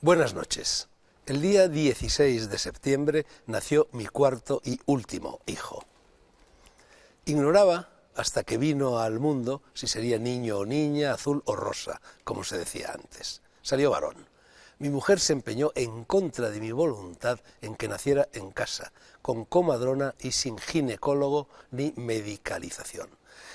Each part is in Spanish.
Buenas noches. El día 16 de septiembre nació mi cuarto y último hijo. Ignoraba, hasta que vino al mundo, si sería niño o niña, azul o rosa, como se decía antes. Salió varón. Mi mujer se empeñó en contra de mi voluntad en que naciera en casa, con comadrona y sin ginecólogo ni medicalización.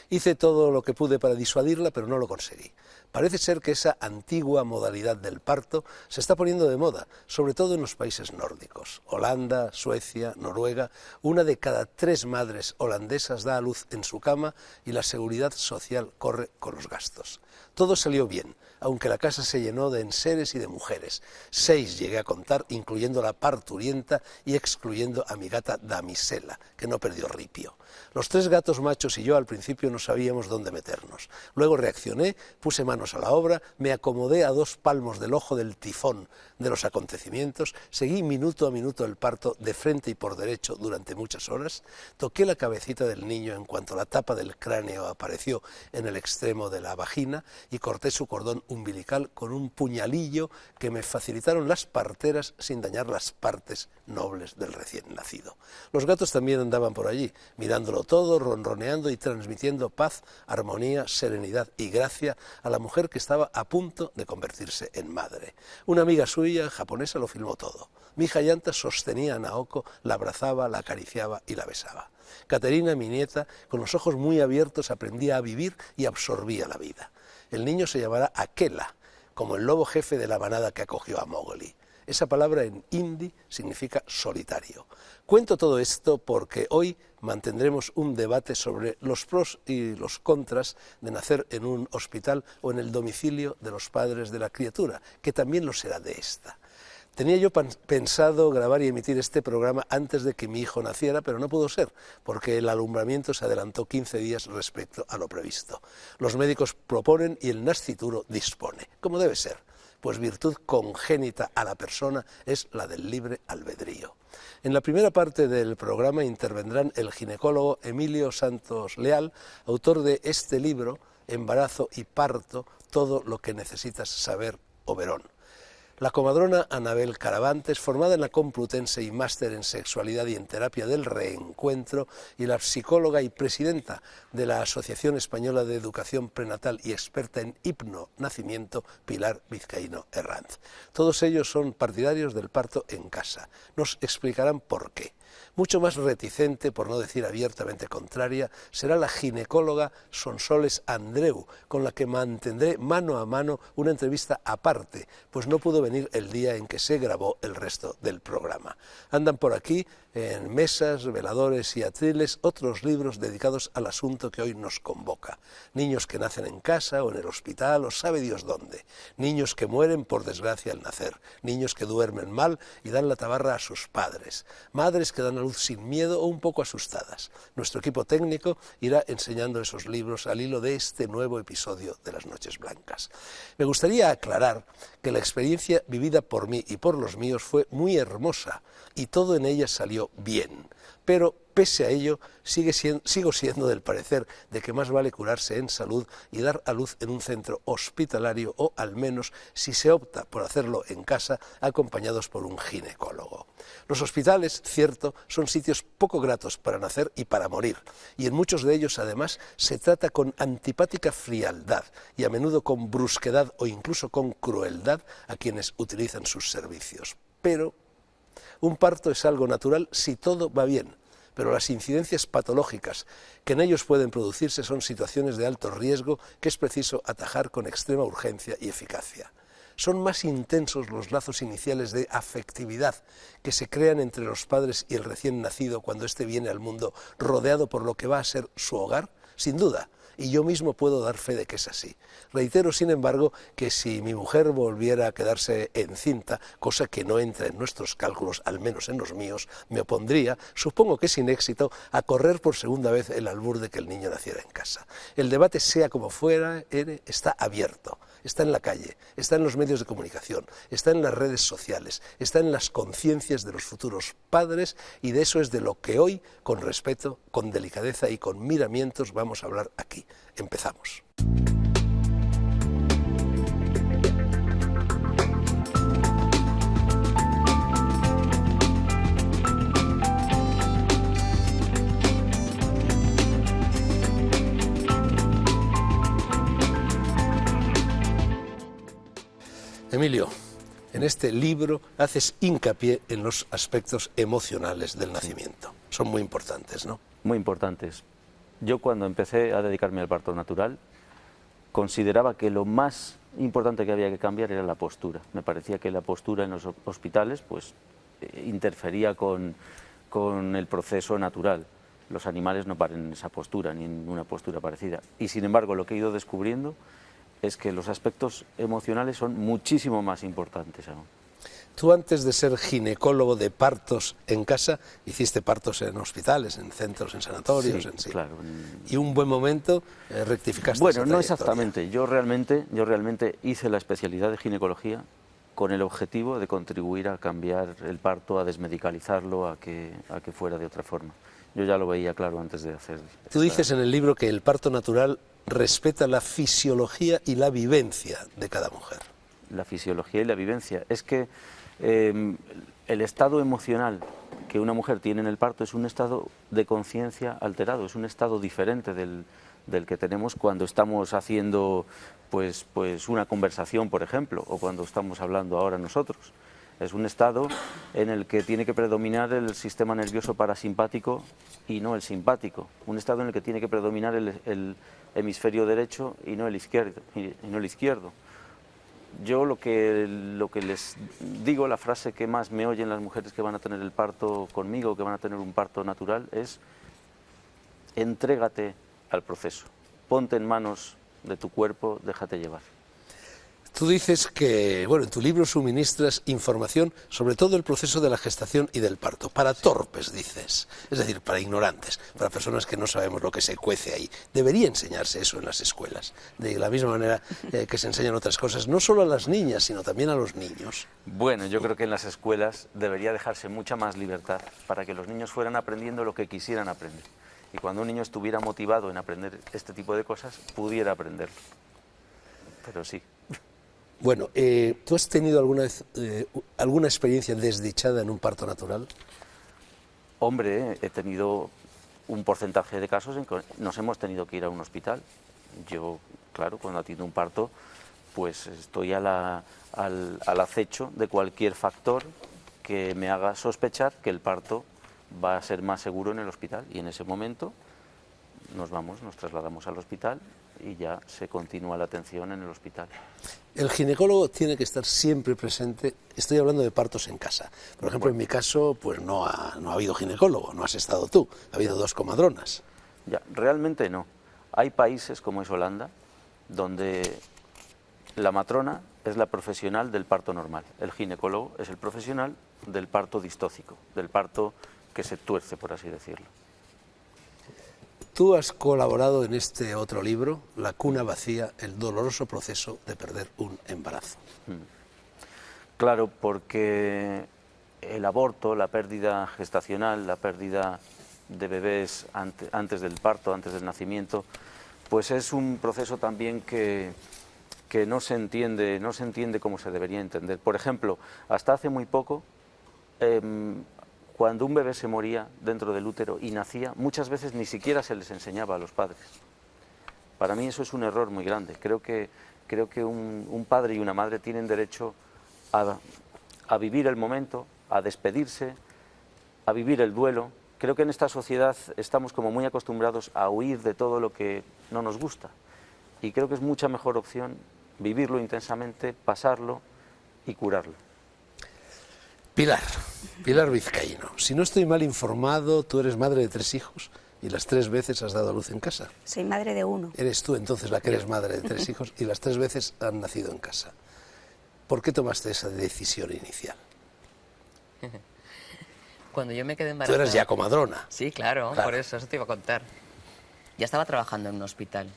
Hice todo lo que pude para disuadirla, pero no lo conseguí. Parece ser que esa antigua modalidad del parto se está poniendo de moda, sobre todo en los países nórdicos. Holanda, Suecia, Noruega, 1 de cada 3 madres holandesas da a luz en su cama y la seguridad social corre con los gastos. Todo salió bien, aunque la casa se llenó de enseres y de mujeres. 6 llegué a contar, incluyendo la parturienta y excluyendo a mi gata Damisela, que no perdió ripio. Los 3 gatos machos y yo al principio no sabíamos dónde meternos. Luego reaccioné, puse manos a la obra, me acomodé a 2 palmos del ojo del tifón de los acontecimientos, seguí minuto a minuto el parto de frente y por derecho durante muchas horas, toqué la cabecita del niño en cuanto la tapa del cráneo apareció en el extremo de la vagina y corté su cordón umbilical con un puñalillo que me facilitaron las parteras sin dañar las partes nobles del recién nacido. Los gatos también andaban por allí, mirándolo todo, ronroneando y transmitiendo paz, armonía, serenidad y gracia a la mujer que estaba a punto de convertirse en madre. Una amiga suya, japonesa, lo filmó todo. Mi hija Yanta sostenía a Naoko, la abrazaba, la acariciaba y la besaba. Caterina, mi nieta, con los ojos muy abiertos aprendía a vivir y absorbía la vida. El niño se llamará Akela, como el lobo jefe de la manada que acogió a Mowgli. Esa palabra en hindi significa solitario. Cuento todo esto porque hoy mantendremos un debate sobre los pros y los contras de nacer en un hospital o en el domicilio de los padres de la criatura, que también lo será de esta. Tenía yo pensado grabar y emitir este programa antes de que mi hijo naciera, pero no pudo ser, porque el alumbramiento se adelantó 15 días respecto a lo previsto. Los médicos proponen y el nascituro dispone, como debe ser, pues virtud congénita a la persona es la del libre albedrío. En la primera parte del programa intervendrán el ginecólogo Emilio Santos Leal, autor de este libro, Embarazo y parto, todo lo que necesitas saber, Oberón. La comadrona Anabel Caravantes, formada en la Complutense y máster en sexualidad y en terapia del reencuentro, y la psicóloga y presidenta de la Asociación Española de Educación Prenatal y experta en hipnonacimiento, Pilar Vizcaíno Herranz. Todos ellos son partidarios del parto en casa. Nos explicarán por qué. Mucho más reticente, por no decir abiertamente contraria, será la ginecóloga Sonsoles Andreu, con la que mantendré mano a mano una entrevista aparte, pues no pudo venir el día en que se grabó el resto del programa. Andan por aquí, en mesas, veladores y atriles, otros libros dedicados al asunto que hoy nos convoca. Niños que nacen en casa o en el hospital o sabe Dios dónde. Niños que mueren por desgracia al nacer. Niños que duermen mal y dan la tabarra a sus padres. Madres que dan a luz sin miedo o un poco asustadas. Nuestro equipo técnico irá enseñando esos libros al hilo de este nuevo episodio de Las Noches Blancas. Me gustaría aclarar que la experiencia vivida por mí y por los míos fue muy hermosa y todo en ella salió bien, pero pese a ello sigo siendo del parecer de que más vale curarse en salud y dar a luz en un centro hospitalario o al menos, si se opta por hacerlo en casa, acompañados por un ginecólogo. Los hospitales, cierto, son sitios poco gratos para nacer y para morir, y en muchos de ellos además se trata con antipática frialdad y a menudo con brusquedad o incluso con crueldad a quienes utilizan sus servicios. Pero un parto es algo natural si todo va bien, pero las incidencias patológicas que en ellos pueden producirse son situaciones de alto riesgo que es preciso atajar con extrema urgencia y eficacia. Son más intensos los lazos iniciales de afectividad que se crean entre los padres y el recién nacido cuando éste viene al mundo rodeado por lo que va a ser su hogar, sin duda. Y yo mismo puedo dar fe de que es así. Reitero, sin embargo, que si mi mujer volviera a quedarse encinta, cosa que no entra en nuestros cálculos, al menos en los míos, me opondría, supongo que sin éxito, a correr por segunda vez el albur de que el niño naciera en casa. El debate, sea como fuera, está abierto. Está en la calle, está en los medios de comunicación, está en las redes sociales, está en las conciencias de los futuros padres y de eso es de lo que hoy, con respeto, con delicadeza y con miramientos vamos a hablar aquí. Empezamos. Emilio, en este libro haces hincapié en los aspectos emocionales del nacimiento. Son muy importantes, ¿no? Muy importantes. Yo cuando empecé a dedicarme al parto natural, consideraba que lo más importante que había que cambiar era la postura. Me parecía que la postura en los hospitales pues, interfería con el proceso natural. Los animales no paren en esa postura, ni en una postura parecida. Y sin embargo, lo que he ido descubriendo es que los aspectos emocionales son muchísimo más importantes aún. Tú antes de ser ginecólogo de partos en casa, hiciste partos en hospitales, en centros, en sanatorios, Sí, en sí. claro. Y un buen momento rectificaste Bueno, esa no trayectoria. exactamente. Yo realmente hice la especialidad de ginecología con el objetivo de contribuir a cambiar el parto, a desmedicalizarlo, a que fuera de otra forma. Yo ya lo veía claro antes de hacer. Tú dices en el libro que el parto natural respeta la fisiología y la vivencia de cada mujer. La fisiología y la vivencia. Es que el estado emocional que una mujer tiene en el parto es un estado de conciencia alterado, es un estado diferente del que tenemos cuando estamos haciendo pues una conversación, por ejemplo, o cuando estamos hablando ahora nosotros. Es un estado en el que tiene que predominar el sistema nervioso parasimpático y no el simpático. Un estado en el que tiene que predominar el hemisferio derecho y no el izquierdo. Yo lo que les digo, la frase que más me oyen las mujeres que van a tener el parto conmigo, que van a tener un parto natural, es: entrégate al proceso, ponte en manos de tu cuerpo, déjate llevar. Tú dices que, bueno, en tu libro suministras información sobre todo el proceso de la gestación y del parto, para torpes, dices, es decir, para ignorantes, para personas que no sabemos lo que se cuece ahí. Debería enseñarse eso en las escuelas, de la misma manera que se enseñan otras cosas, no solo a las niñas, sino también a los niños. Bueno, yo creo que en las escuelas debería dejarse mucha más libertad para que los niños fueran aprendiendo lo que quisieran aprender. Y cuando un niño estuviera motivado en aprender este tipo de cosas, pudiera aprenderlo. Pero sí. Bueno, ¿tú has tenido alguna vez alguna experiencia desdichada en un parto natural? Hombre, he tenido un porcentaje de casos en que nos hemos tenido que ir a un hospital. Yo, claro, cuando atiendo un parto, pues estoy al acecho de cualquier factor que me haga sospechar que el parto va a ser más seguro en el hospital. Y en ese momento nos trasladamos al hospital y ya se continúa la atención en el hospital. El ginecólogo tiene que estar siempre presente. Estoy hablando de partos en casa. Por ejemplo, en mi caso, pues no ha habido ginecólogo, no has estado tú, ha habido dos comadronas. Ya, realmente no. Hay países como es Holanda, donde la matrona es la profesional del parto normal. El ginecólogo es el profesional del parto distócico, del parto que se tuerce, por así decirlo. Tú has colaborado en este otro libro, La cuna vacía, el doloroso proceso de perder un embarazo. Claro, porque el aborto, la pérdida gestacional, la pérdida de bebés antes del parto, antes del nacimiento, pues es un proceso también que no se entiende como se debería entender. Por ejemplo, hasta hace muy poco, cuando un bebé se moría dentro del útero y nacía, muchas veces ni siquiera se les enseñaba a los padres. Para mí eso es un error muy grande. Creo que un padre y una madre tienen derecho a vivir el momento, a despedirse, a vivir el duelo. Creo que en esta sociedad estamos como muy acostumbrados a huir de todo lo que no nos gusta. Y creo que es mucha mejor opción vivirlo intensamente, pasarlo y curarlo. Pilar Vizcaíno, si no estoy mal informado, tú eres madre de 3 hijos y las 3 veces has dado a luz en casa. Soy madre de 1. Eres tú entonces la que eres madre de 3 hijos y las 3 veces han nacido en casa. ¿Por qué tomaste esa decisión inicial? Cuando yo me quedé embarazada... Tú eras ya comadrona. Sí, claro, por eso te iba a contar. Ya estaba trabajando en un hospital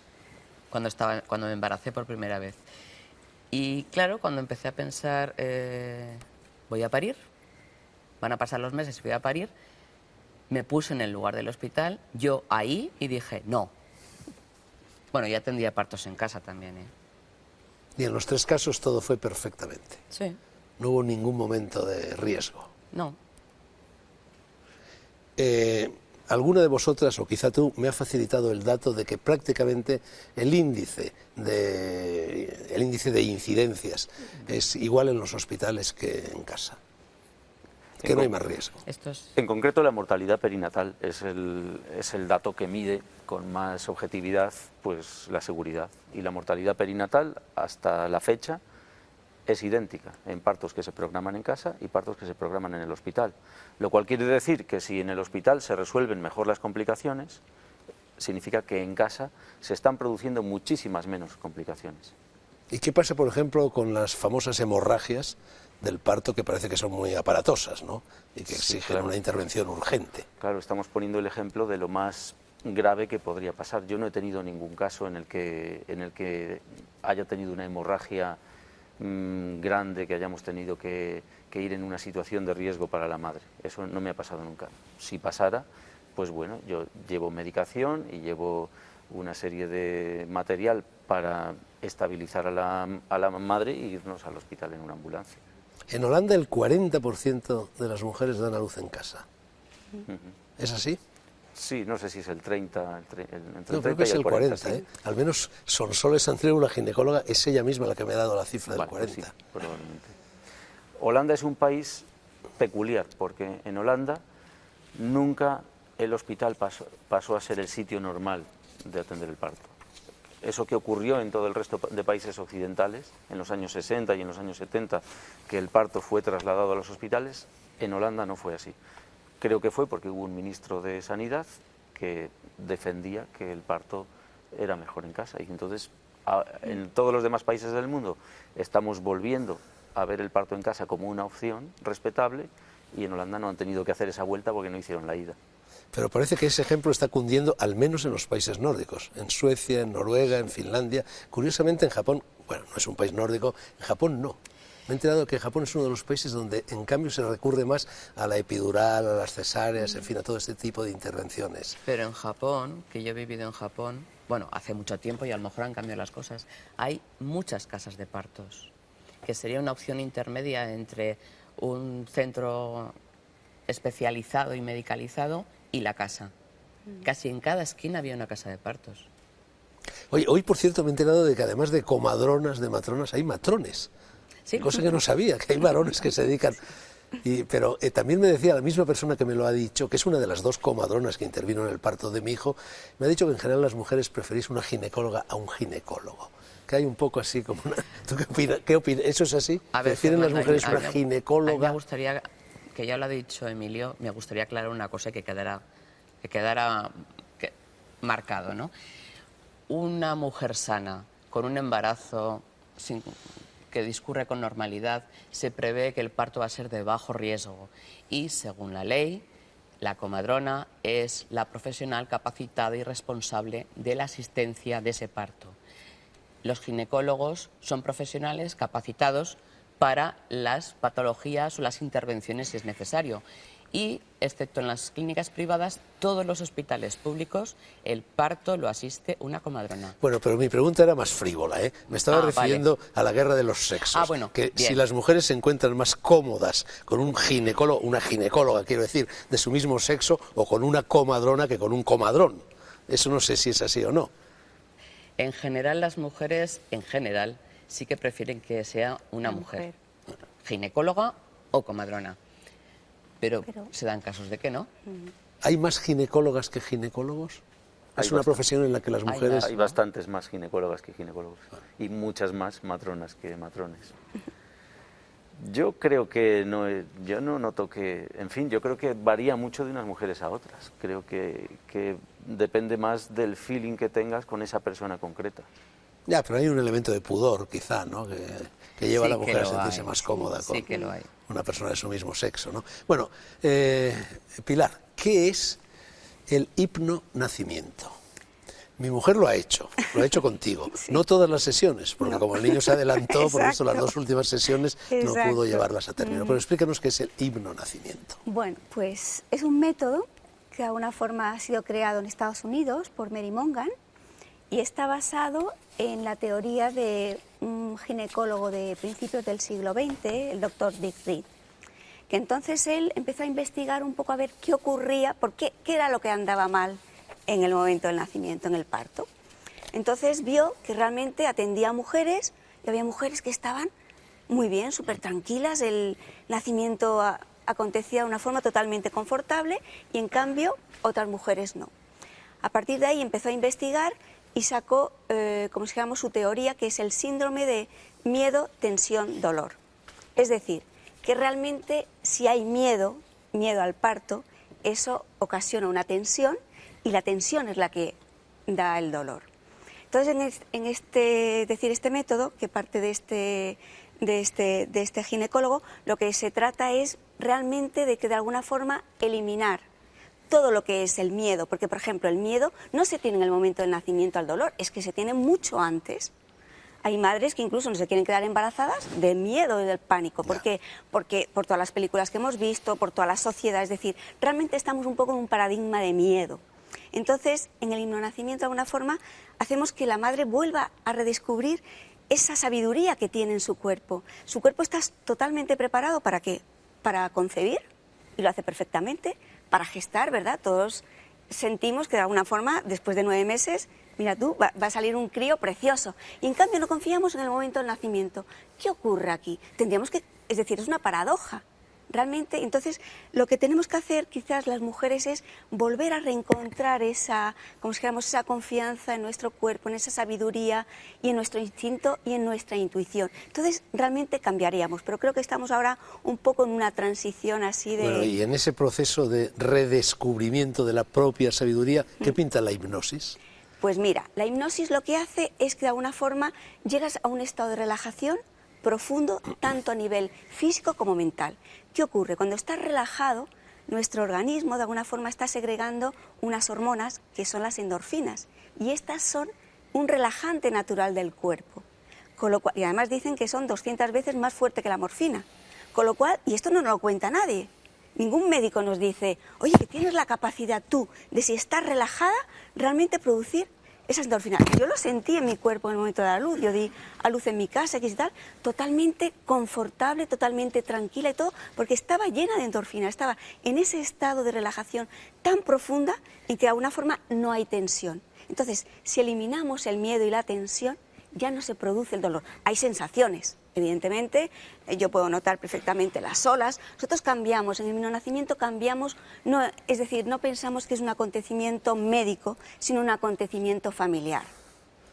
cuando me embaracé por primera vez. Y claro, cuando empecé a pensar, voy a parir, van a pasar los meses y voy a parir, me puse en el lugar del hospital, yo ahí, y dije, no. Bueno, ya tendría partos en casa también, ¿eh? Y en los 3 casos todo fue perfectamente. Sí. No hubo ningún momento de riesgo. No. alguna de vosotras, o quizá tú, me ha facilitado el dato de que prácticamente el índice de incidencias es igual en los hospitales que en casa, que no hay más riesgo. En concreto, la mortalidad perinatal es el dato que mide con más objetividad pues, la seguridad. Y la mortalidad perinatal, hasta la fecha, es idéntica en partos que se programan en casa y partos que se programan en el hospital. Lo cual quiere decir que si en el hospital se resuelven mejor las complicaciones, significa que en casa se están produciendo muchísimas menos complicaciones. ¿Y qué pasa, por ejemplo, con las famosas hemorragias del parto, que parece que son muy aparatosas, ¿no? Y que exigen una intervención urgente? Claro, estamos poniendo el ejemplo de lo más grave que podría pasar. Yo no he tenido ningún caso en el que haya tenido una hemorragia grande, que hayamos tenido que ir en una situación de riesgo para la madre. Eso no me ha pasado nunca. Si pasara, pues bueno, yo llevo medicación y llevo una serie de material para estabilizar a la madre e irnos al hospital en una ambulancia. En Holanda el 40% de las mujeres dan a luz en casa. ¿Es así? Sí, no sé si es el 30, entre no, el 30 creo que es y el 40, sí. ¿eh? Al menos Sonsoles Andreu, la ginecóloga, es ella misma la que me ha dado la cifra del 40. Pues sí, probablemente. Holanda es un país peculiar, porque en Holanda nunca el hospital pasó a ser el sitio normal de atender el parto. Eso que ocurrió en todo el resto de países occidentales, en los años 60 y en los años 70, que el parto fue trasladado a los hospitales, en Holanda no fue así. Creo que fue porque hubo un ministro de Sanidad que defendía que el parto era mejor en casa. Y entonces, en todos los demás países del mundo, estamos volviendo a ver el parto en casa como una opción respetable, y en Holanda no han tenido que hacer esa vuelta porque no hicieron la ida. Pero parece que ese ejemplo está cundiendo al menos en los países nórdicos, en Suecia, en Noruega, en Finlandia. Curiosamente en Japón, bueno, no es un país nórdico, en Japón no. Me he enterado que Japón es uno de los países donde en cambio se recurre más a la epidural, a las cesáreas, en fin, a todo este tipo de intervenciones. Pero en Japón, que yo he vivido en Japón, bueno, hace mucho tiempo y a lo mejor han cambiado las cosas, hay muchas casas de partos, que sería una opción intermedia entre un centro especializado y medicalizado y la casa. Casi en cada esquina había una casa de partos. Hoy, por cierto, me he enterado de que además de comadronas, de matronas, hay matrones. Sí. Cosa que no sabía, que hay varones que se dedican. Pero también me decía la misma persona que me lo ha dicho, que es una de las dos comadronas que intervino en el parto de mi hijo, me ha dicho que en general las mujeres preferís una ginecóloga a un ginecólogo. Que hay un poco así como una... ¿Tú qué opinas? ¿Eso es así? ¿Prefieren las mujeres una ginecóloga? A mí me gustaría, que ya lo ha dicho Emilio, me gustaría aclarar una cosa que quedara marcado, ¿no? Una mujer sana, con un embarazo que discurre con normalidad, se prevé que el parto va a ser de bajo riesgo y, según la ley, la comadrona es la profesional capacitada y responsable de la asistencia de ese parto. Los ginecólogos son profesionales capacitados para las patologías o las intervenciones si es necesario. Y, excepto en las clínicas privadas, todos los hospitales públicos, el parto lo asiste una comadrona. Bueno, pero mi pregunta era más frívola, ¿eh? Me estaba refiriendo a la guerra de los sexos. Bueno, que bien. Si las mujeres se encuentran más cómodas con un ginecólogo, una ginecóloga, quiero decir, de su mismo sexo, o con una comadrona que con un comadrón. Eso no sé si es así o no. En general, las mujeres, sí que prefieren que sea una mujer, ginecóloga o comadrona. Pero se dan casos de que no. ¿Hay más ginecólogas que ginecólogos? ¿Es una profesión en la que las mujeres...? Hay bastantes más ginecólogas que ginecólogos y muchas más matronas que matrones. Yo creo que no, yo no noto que... En fin, yo creo que varía mucho de unas mujeres a otras. Creo que depende más del feeling que tengas con esa persona concreta. Ya, pero hay un elemento de pudor, quizá, ¿no? Que lleva a la mujer a sentirse más cómoda con una persona de su mismo sexo, ¿no? Bueno, Pilar, ¿qué es el hipnonacimiento? Mi mujer lo ha hecho contigo. Sí. No todas las sesiones, porque como el niño se adelantó, por eso las dos últimas sesiones no pudo llevarlas a término. Pero explícanos qué es el hipnonacimiento. Bueno, pues es un método que de alguna forma ha sido creado en Estados Unidos por Mary Mongan y está basado en la teoría de un ginecólogo de principios del siglo XX, el doctor Dick Reed, que entonces él empezó a investigar un poco a ver qué ocurría, qué era lo que andaba mal en el momento del nacimiento, en el parto. Entonces vio que realmente atendía a mujeres y había mujeres que estaban muy bien, súper tranquilas, el nacimiento acontecía de una forma totalmente confortable y en cambio otras mujeres no. A partir de ahí empezó a investigar y sacó, como se llama, su teoría, que es el síndrome de miedo, tensión, dolor. Es decir, que realmente si hay miedo al parto, eso ocasiona una tensión y la tensión es la que da el dolor. Entonces, este método, que parte de este ginecólogo, lo que se trata es realmente de que de alguna forma eliminar todo lo que es el miedo, porque por ejemplo el miedo no se tiene en el momento del nacimiento al dolor, es que se tiene mucho antes. Hay madres que incluso no se quieren quedar embarazadas de miedo y del pánico, porque por todas las películas que hemos visto, por toda la sociedad, es decir, realmente estamos un poco en un paradigma de miedo. Entonces, en el hipnonacimiento de alguna forma hacemos que la madre vuelva a redescubrir esa sabiduría que tiene en su cuerpo. Su cuerpo está totalmente preparado ¿para qué? Para concebir, y lo hace perfectamente, para gestar, ¿verdad? Todos sentimos que de alguna forma, después de 9 meses, mira tú, va a salir un crío precioso. Y en cambio no confiamos en el momento del nacimiento. ¿Qué ocurre aquí? Tendríamos que, es decir, es una paradoja. Realmente, entonces, lo que tenemos que hacer quizás las mujeres es volver a reencontrar esa, como si dijéramos, esa confianza en nuestro cuerpo, en esa sabiduría y en nuestro instinto y en nuestra intuición. Entonces, realmente cambiaríamos, pero creo que estamos ahora un poco en una transición así de... Bueno, y en ese proceso de redescubrimiento de la propia sabiduría, ¿qué pinta la hipnosis? Pues mira, la hipnosis lo que hace es que de alguna forma llegas a un estado de relajación profundo, tanto a nivel físico como mental. ¿Qué ocurre? Cuando estás relajado, nuestro organismo de alguna forma está segregando unas hormonas que son las endorfinas, y estas son un relajante natural del cuerpo. Con lo cual, y además dicen que son 200 veces más fuerte que la morfina. Con lo cual, y esto no nos lo cuenta nadie, ningún médico nos dice, oye, que tienes la capacidad tú de, si estás relajada, realmente producir esas endorfinas. Yo lo sentí en mi cuerpo en el momento de la luz. Yo di a luz en mi casa y tal, totalmente confortable, totalmente tranquila y todo, porque estaba llena de endorfinas, estaba en ese estado de relajación tan profunda en que de alguna forma no hay tensión. Entonces, si eliminamos el miedo y la tensión, ya no se produce el dolor. Hay sensaciones, evidentemente, yo puedo notar perfectamente las olas. Nosotros cambiamos, en el hipnonacimiento cambiamos, no, es decir, no pensamos que es un acontecimiento médico, sino un acontecimiento familiar,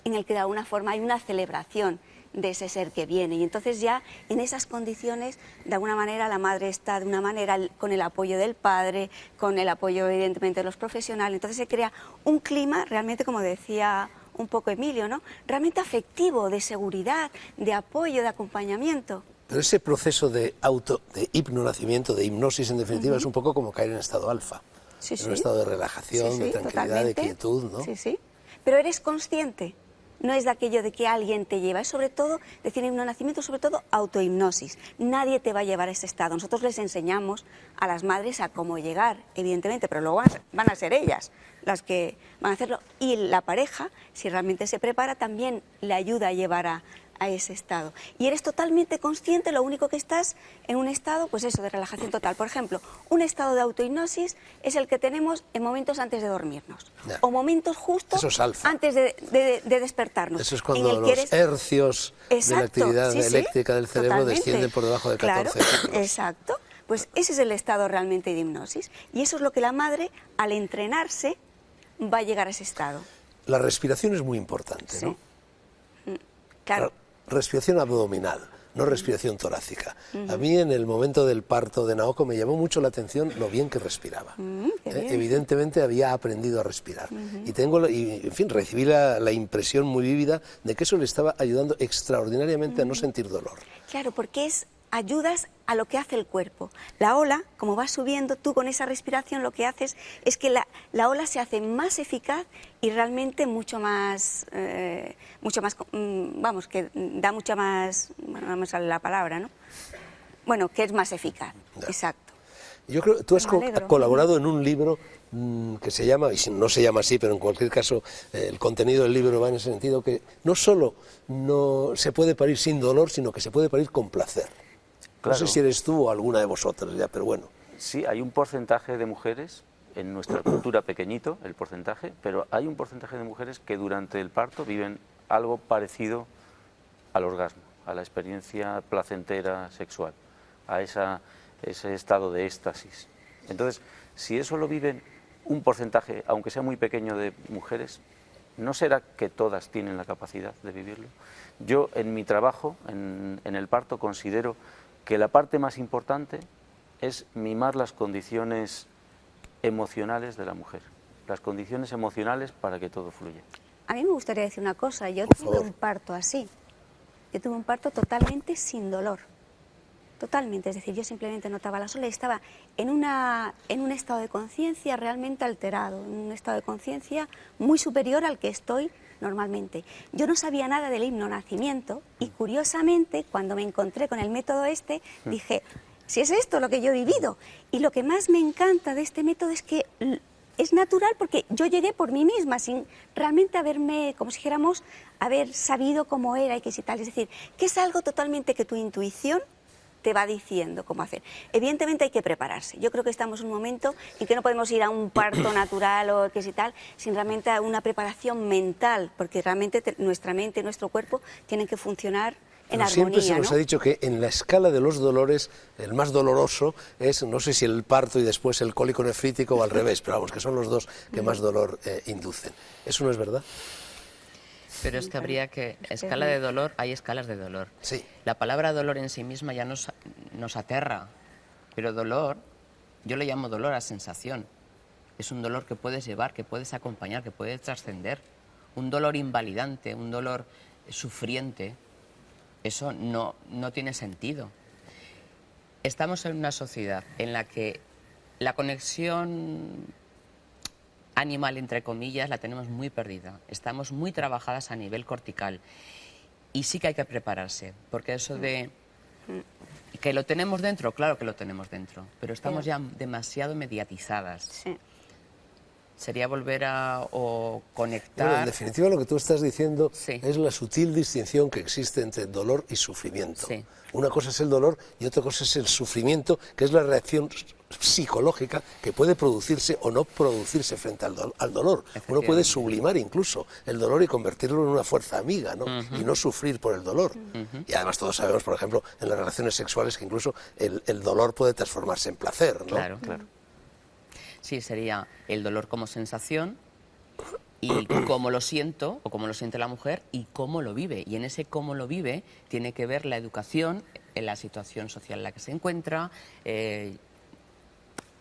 en el que de alguna forma hay una celebración de ese ser que viene. Y entonces ya en esas condiciones, de alguna manera, la madre está de una manera con el apoyo del padre, con el apoyo evidentemente de los profesionales. Entonces se crea un clima realmente, como decía un poco Emilio, ¿no? Realmente afectivo, de seguridad, de apoyo, de acompañamiento. Pero ese proceso de hipnonacimiento, de hipnosis en definitiva, es un poco como caer en estado alfa. Sí, en un estado de relajación, de tranquilidad, totalmente. de quietud, ¿no? Sí, sí. Pero eres consciente. No es de aquello de que alguien te lleva, es sobre todo, decir hipnonacimiento, sobre todo autohipnosis. Nadie te va a llevar a ese estado. Nosotros les enseñamos a las madres a cómo llegar, evidentemente, pero luego van a ser ellas las que van a hacerlo. Y la pareja, si realmente se prepara, también le ayuda a llevar a ese estado. Y eres totalmente consciente, lo único que estás en un estado, pues eso, de relajación total. Por ejemplo, un estado de autohipnosis es el que tenemos en momentos antes de dormirnos. Ya. O momentos justos antes de despertarnos. Eso es cuando los hercios de la actividad eléctrica del cerebro descienden por debajo de 14 ciclos. Exacto. Pues ese es el estado realmente de hipnosis. Y eso es lo que la madre, al entrenarse, va a llegar a ese estado. La respiración es muy importante, ¿no? Claro. Respiración abdominal, no respiración torácica. A mí en el momento del parto de Naoko me llamó mucho la atención lo bien que respiraba. Evidentemente había aprendido a respirar. Y en fin, recibí la impresión muy vívida de que eso le estaba ayudando extraordinariamente a no sentir dolor. Claro, porque ayudas a lo que hace el cuerpo. La ola, como va subiendo, tú con esa respiración lo que haces es que la ola se hace más eficaz y realmente mucho más, vamos, que da mucha más, bueno, no me sale la palabra, ¿no? Bueno, que es más eficaz, Ya. Exacto. Yo creo que tú has colaborado en un libro que se llama, y no se llama así, pero en cualquier caso el contenido del libro va en ese sentido, que no solo no se puede parir sin dolor, sino que se puede parir con placer. No sé si eres tú o alguna de vosotras ya, pero bueno. Sí, hay un porcentaje de mujeres, en nuestra cultura pequeñito el porcentaje, pero hay un porcentaje de mujeres que durante el parto viven algo parecido al orgasmo, a la experiencia placentera sexual, a ese estado de éxtasis. Entonces, si eso lo viven un porcentaje, aunque sea muy pequeño, de mujeres, ¿no será que todas tienen la capacidad de vivirlo? Yo, en mi trabajo, en el parto, considero que la parte más importante es mimar las condiciones emocionales de la mujer, las condiciones emocionales para que todo fluya. A mí me gustaría decir una cosa, yo tuve un parto así, yo tuve un parto totalmente sin dolor, totalmente, es decir, yo simplemente notaba la sola y estaba en un estado de conciencia realmente alterado, en un estado de conciencia muy superior al que estoy normalmente. Yo no sabía nada del himno nacimiento y curiosamente cuando me encontré con el método dije, si es esto lo que yo he vivido. Y lo que más me encanta de este método es que es natural porque yo llegué por mí misma sin realmente haberme, como si dijéramos, haber sabido cómo era y qué y tal. Es decir, que es algo totalmente que tu intuición te va diciendo cómo hacer. Evidentemente hay que prepararse. Yo creo que estamos en un momento en que no podemos ir a un parto natural o qué y tal, sin realmente a una preparación mental, porque realmente nuestra mente y nuestro cuerpo tienen que funcionar en armonía, siempre se nos ¿no? ha dicho que en la escala de los dolores, el más doloroso es, no sé si el parto y después el cólico nefrítico o al revés, pero vamos, que son los dos que más dolor inducen. ¿Eso no es verdad? Pero es que habría que... Escala de dolor, hay escalas de dolor. Sí. La palabra dolor en sí misma ya nos aterra, pero dolor, yo le llamo dolor a sensación. Es un dolor que puedes llevar, que puedes acompañar, que puedes trascender. Un dolor invalidante, un dolor sufriente, eso no tiene sentido. Estamos en una sociedad en la que la conexión animal, entre comillas, la tenemos muy perdida. Estamos muy trabajadas a nivel cortical. Y sí que hay que prepararse, porque eso de que lo tenemos dentro, claro que lo tenemos dentro, pero estamos ya demasiado mediatizadas. Sí. Sería volver a conectar... Bueno, en definitiva, lo que tú estás diciendo Sí. es la sutil distinción que existe entre dolor y sufrimiento. Sí. Una cosa es el dolor y otra cosa es el sufrimiento, que es la reacción psicológica que puede producirse o no producirse frente al dolor. Uno puede sublimar incluso el dolor y convertirlo en una fuerza amiga, ¿no? Y no sufrir por el dolor. Y además todos sabemos, por ejemplo, en las relaciones sexuales que incluso el dolor puede transformarse en placer, ¿no? Claro, claro. Sí, sería el dolor como sensación y cómo lo siento o cómo lo siente la mujer y cómo lo vive. Y en ese cómo lo vive tiene que ver la educación, en la situación social en la que se encuentra,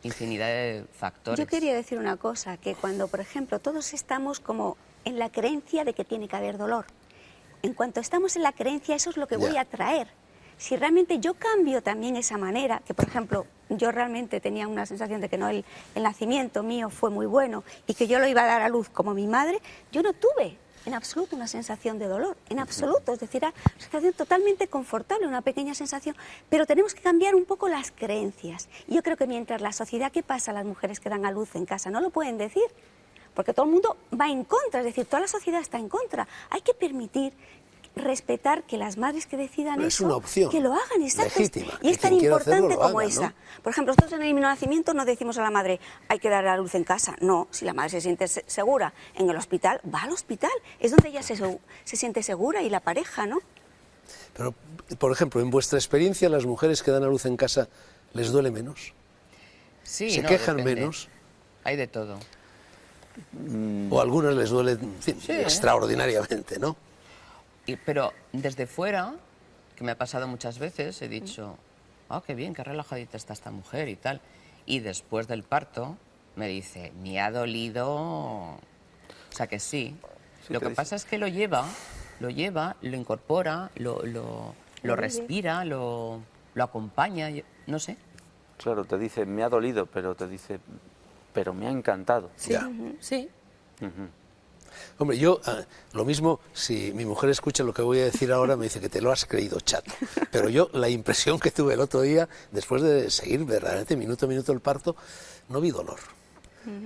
infinidad de factores. Yo quería decir una cosa, que cuando, por ejemplo, todos estamos como en la creencia de que tiene que haber dolor, en cuanto estamos en la creencia, eso es lo que voy a traer. Si realmente yo cambio también esa manera, que por ejemplo yo realmente tenía una sensación de que no el nacimiento mío fue muy bueno y que yo lo iba a dar a luz como mi madre, yo no tuve en absoluto una sensación de dolor, en absoluto, es decir, era una sensación totalmente confortable, una pequeña sensación, pero tenemos que cambiar un poco las creencias. Y yo creo que mientras la sociedad que pasa, las mujeres que dan a luz en casa no lo pueden decir, porque todo el mundo va en contra, es decir, toda la sociedad está en contra, hay que permitir respetar que las madres que decidan Pero eso, es una opción que lo hagan, exacto. legítima, Y es que tan quien quiera importante hacerlo lo como haga, esa. ¿no? Por ejemplo, nosotros en el himno nacimiento no decimos a la madre, hay que dar a luz en casa. No, si la madre se siente segura en el hospital, va al hospital. Es donde ella se siente segura y la pareja, ¿no? Pero, por ejemplo, en vuestra experiencia, ¿las mujeres que dan a luz en casa les duele menos? Sí, ¿Se no, quejan depende. menos? Hay de todo. O a algunas les duele, en fin, extraordinariamente, ¿no? Pero desde fuera, que me ha pasado muchas veces, he dicho, qué bien, qué relajadita está esta mujer y tal. Y después del parto me dice, me ha dolido... O sea que sí. Lo que pasa es que lo lleva, lo incorpora, lo respira, lo acompaña, no sé. Claro, te dice, me ha dolido, pero te dice, pero me ha encantado. Sí, Ya. sí. Hombre, yo, lo mismo, si mi mujer escucha lo que voy a decir ahora, me dice que te lo has creído, chato. Pero yo, la impresión que tuve el otro día, después de seguir verdaderamente minuto a minuto el parto, no vi dolor.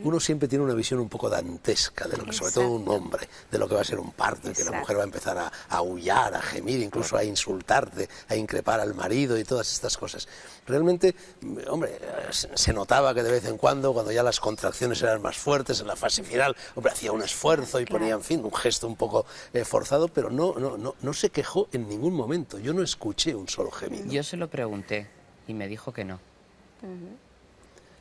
uno siempre tiene una visión un poco dantesca de lo que, sobre todo un hombre, de lo que va a ser un parto, y que la mujer va a empezar a aullar, a gemir, incluso a insultarte, a increpar al marido y todas estas cosas. Realmente, hombre, se notaba que de vez en cuando ya las contracciones eran más fuertes, en la fase final, hombre, hacía un esfuerzo y ponía, en fin, un gesto un poco forzado, pero no se quejó en ningún momento. Yo no escuché un solo gemido. Yo se lo pregunté y me dijo que no.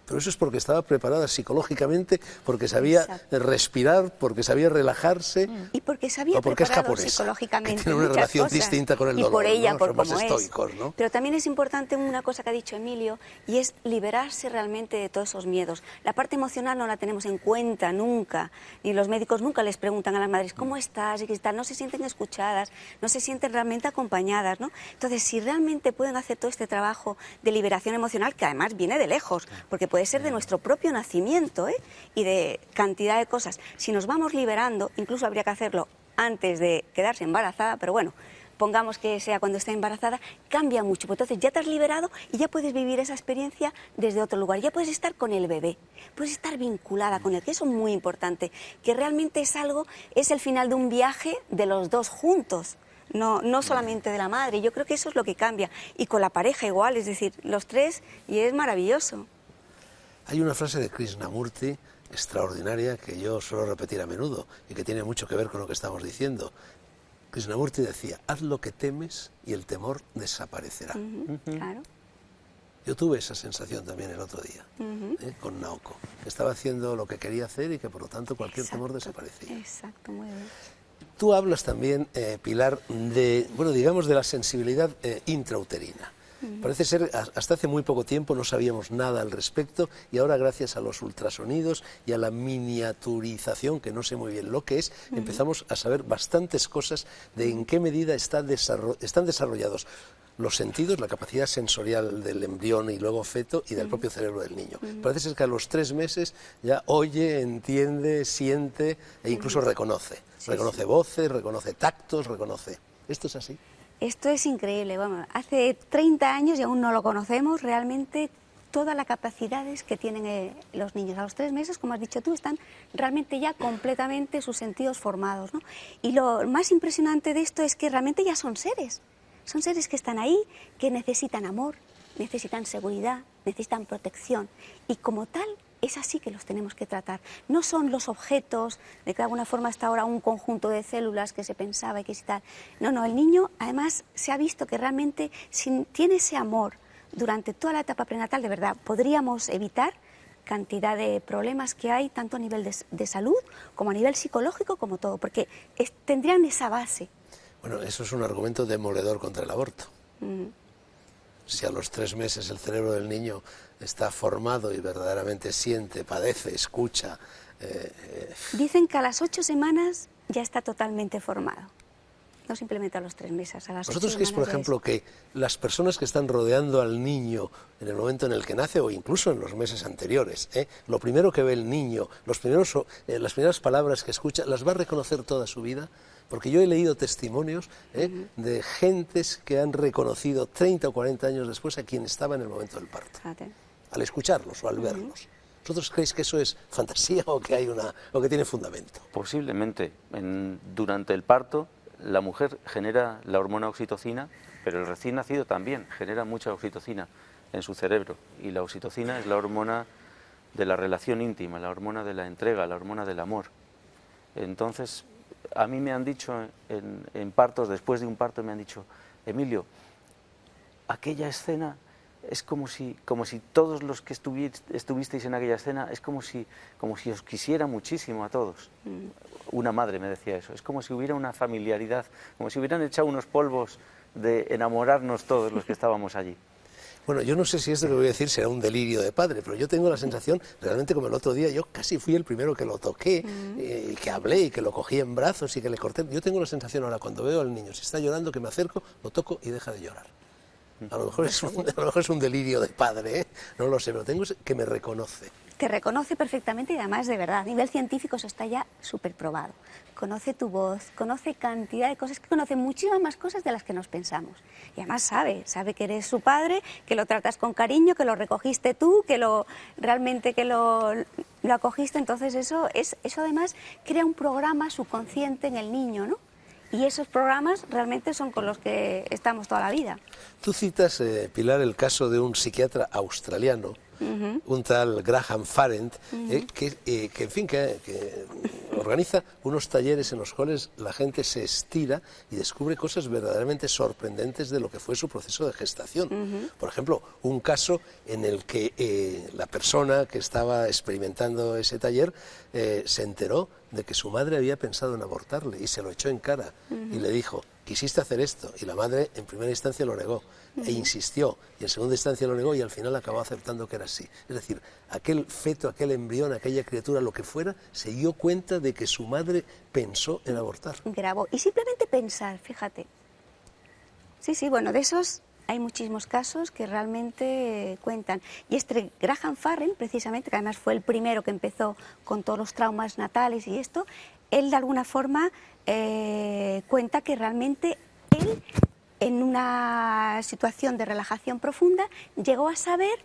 Pero eso es porque estaba preparada psicológicamente, porque sabía respirar, porque sabía relajarse. Y porque sabía preparado psicológicamente. Que tiene una relación cosas. distinta con el dolor. Y por ella, ¿no? por Somos cómo estoicos, es. ¿no? Pero también es importante una cosa que ha dicho Emilio, y es liberarse realmente de todos esos miedos. La parte emocional no la tenemos en cuenta nunca, y los médicos nunca les preguntan a las madres cómo estás y qué tal. No se sienten escuchadas, no se sienten realmente acompañadas, ¿no? Entonces, si realmente pueden hacer todo este trabajo de liberación emocional, que además viene de lejos, porque puede ser de nuestro propio nacimiento, y de cantidad de cosas. Si nos vamos liberando, incluso habría que hacerlo antes de quedarse embarazada, pero bueno, pongamos que sea cuando esté embarazada, cambia mucho. Pues entonces ya te has liberado y ya puedes vivir esa experiencia desde otro lugar. Ya puedes estar con el bebé, puedes estar vinculada con él, que eso es muy importante, que realmente es el final de un viaje de los dos juntos. No solamente de la madre. Yo creo que eso es lo que cambia. Y con la pareja igual, es decir, los tres, y es maravilloso. Hay una frase de Krishnamurti extraordinaria que yo suelo repetir a menudo y que tiene mucho que ver con lo que estamos diciendo. Krishnamurti decía, haz lo que temes y el temor desaparecerá. Claro. Yo tuve esa sensación también el otro día, con Naoko, que estaba haciendo lo que quería hacer y que por lo tanto cualquier temor desaparecía. Exacto, muy bien. Tú hablas también, Pilar, de la sensibilidad intrauterina. Parece ser, hasta hace muy poco tiempo no sabíamos nada al respecto, y ahora gracias a los ultrasonidos y a la miniaturización, que no sé muy bien lo que es, empezamos a saber bastantes cosas de en qué medida están desarrollados los sentidos, la capacidad sensorial del embrión y luego feto y del propio cerebro del niño. Parece ser que a los 3 meses ya oye, entiende, siente e incluso reconoce. Reconoce voces, reconoce tactos, reconoce... ¿Esto es así? Esto es increíble, vamos, hace 30 años y aún no lo conocemos realmente todas las capacidades que tienen los niños. A los 3 meses, como has dicho tú, están realmente ya completamente sus sentidos formados, ¿no? Y lo más impresionante de esto es que realmente ya son seres que están ahí, que necesitan amor, necesitan seguridad, necesitan protección, y como tal es así que los tenemos que tratar. No son los objetos, de que de alguna forma hasta ahora un conjunto de células que se pensaba y que si tal. No, el niño además se ha visto que realmente si tiene ese amor durante toda la etapa prenatal, de verdad, podríamos evitar cantidad de problemas que hay, tanto a nivel de salud como a nivel psicológico, como todo, porque tendrían esa base. Bueno, eso es un argumento demoledor contra el aborto. Si a los 3 meses el cerebro del niño está formado y verdaderamente siente, padece, escucha... Dicen que a las 8 semanas ya está totalmente formado. No simplemente a los 3 meses, a las 8 ¿Vosotros semanas. creéis, por ejemplo, que las personas que están rodeando al niño en el momento en el que nace o incluso en los meses anteriores, lo primero que ve el niño, las primeras palabras que escucha, las va a reconocer toda su vida? Porque yo he leído testimonios de gentes que han reconocido 30 o 40 años después a quien estaba en el momento del parto, al escucharlos o al verlos. ¿Vosotros creéis que eso es fantasía o que tiene fundamento? Posiblemente. Durante el parto la mujer genera la hormona oxitocina, pero el recién nacido también genera mucha oxitocina en su cerebro. Y la oxitocina es la hormona de la relación íntima, la hormona de la entrega, la hormona del amor. Entonces, a mí me han dicho en partos, después de un parto, me han dicho, Emilio, aquella escena es como si todos los que estuvisteis en aquella escena, es como si os quisiera muchísimo a todos. Una madre me decía eso, es como si hubiera una familiaridad, como si hubieran echado unos polvos de enamorarnos todos los que estábamos allí. Bueno, yo no sé si esto que voy a decir será un delirio de padre, pero yo tengo la sensación, realmente como el otro día, yo casi fui el primero que lo toqué, y que hablé, y que lo cogí en brazos, y que le corté. Yo tengo la sensación ahora, cuando veo al niño, si está llorando, que me acerco, lo toco y deja de llorar. A lo mejor es un delirio de padre, no lo sé, pero tengo que me reconoce. Te reconoce perfectamente y además, de verdad, a nivel científico eso está ya súper probado. Conoce tu voz, conoce cantidad de cosas, que conoce muchísimas más cosas de las que nos pensamos. Y además sabe que eres su padre, que lo tratas con cariño, que lo recogiste tú, lo acogiste, entonces eso además crea un programa subconsciente en el niño, ¿no? Y esos programas realmente son con los que estamos toda la vida. Tú citas, Pilar, el caso de un psiquiatra australiano, un tal Graham Farrent, que organiza unos talleres en los cuales la gente se estira y descubre cosas verdaderamente sorprendentes de lo que fue su proceso de gestación. Por ejemplo, un caso en el que la persona que estaba experimentando ese taller se enteró de que su madre había pensado en abortarle y se lo echó en cara y le dijo: quisiste hacer esto, y la madre en primera instancia lo negó e insistió, y en segunda instancia lo negó y al final acabó aceptando que era así. Es decir, aquel feto, aquel embrión, aquella criatura, lo que fuera, se dio cuenta de que su madre pensó en abortar. Grabó. Y simplemente pensar, fíjate. Sí, bueno, de esos hay muchísimos casos que realmente cuentan. Y este Graham Farrent, precisamente, que además fue el primero que empezó con todos los traumas natales y esto, él de alguna forma cuenta que realmente él, en una situación de relajación profunda, llegó a saber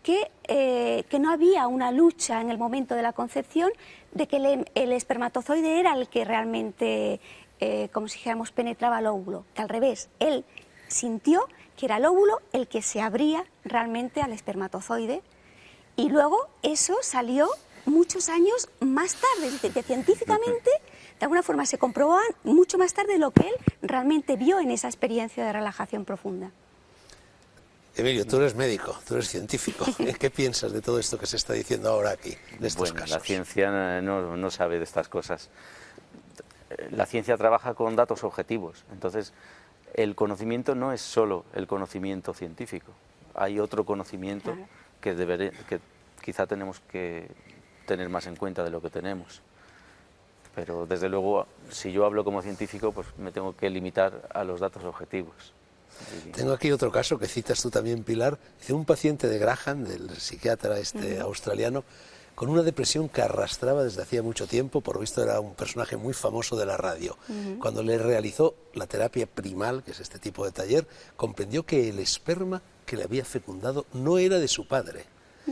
que no había una lucha en el momento de la concepción, de que el espermatozoide era el que realmente, como si dijéramos, penetraba el óvulo, que al revés, él sintió que era el óvulo el que se abría realmente al espermatozoide, y luego eso salió muchos años más tarde, es decir, que científicamente de alguna forma se comprobó mucho más tarde lo que él realmente vio en esa experiencia de relajación profunda. Emilio, tú eres médico, tú eres científico. ¿Qué piensas de todo esto que se está diciendo ahora aquí, de estos casos? La ciencia no sabe de estas cosas. La ciencia trabaja con datos objetivos, entonces el conocimiento no es solo el conocimiento científico. Hay otro conocimiento que quizá tenemos que tener más en cuenta de lo que tenemos. Pero desde luego, si yo hablo como científico, pues me tengo que limitar a los datos objetivos. Tengo aquí otro caso que citas tú también, Pilar, de un paciente de Graham, del psiquiatra australiano, con una depresión que arrastraba desde hacía mucho tiempo. Por lo visto era un personaje muy famoso de la radio. Cuando le realizó la terapia primal, que es este tipo de taller, comprendió que el esperma que le había fecundado no era de su padre.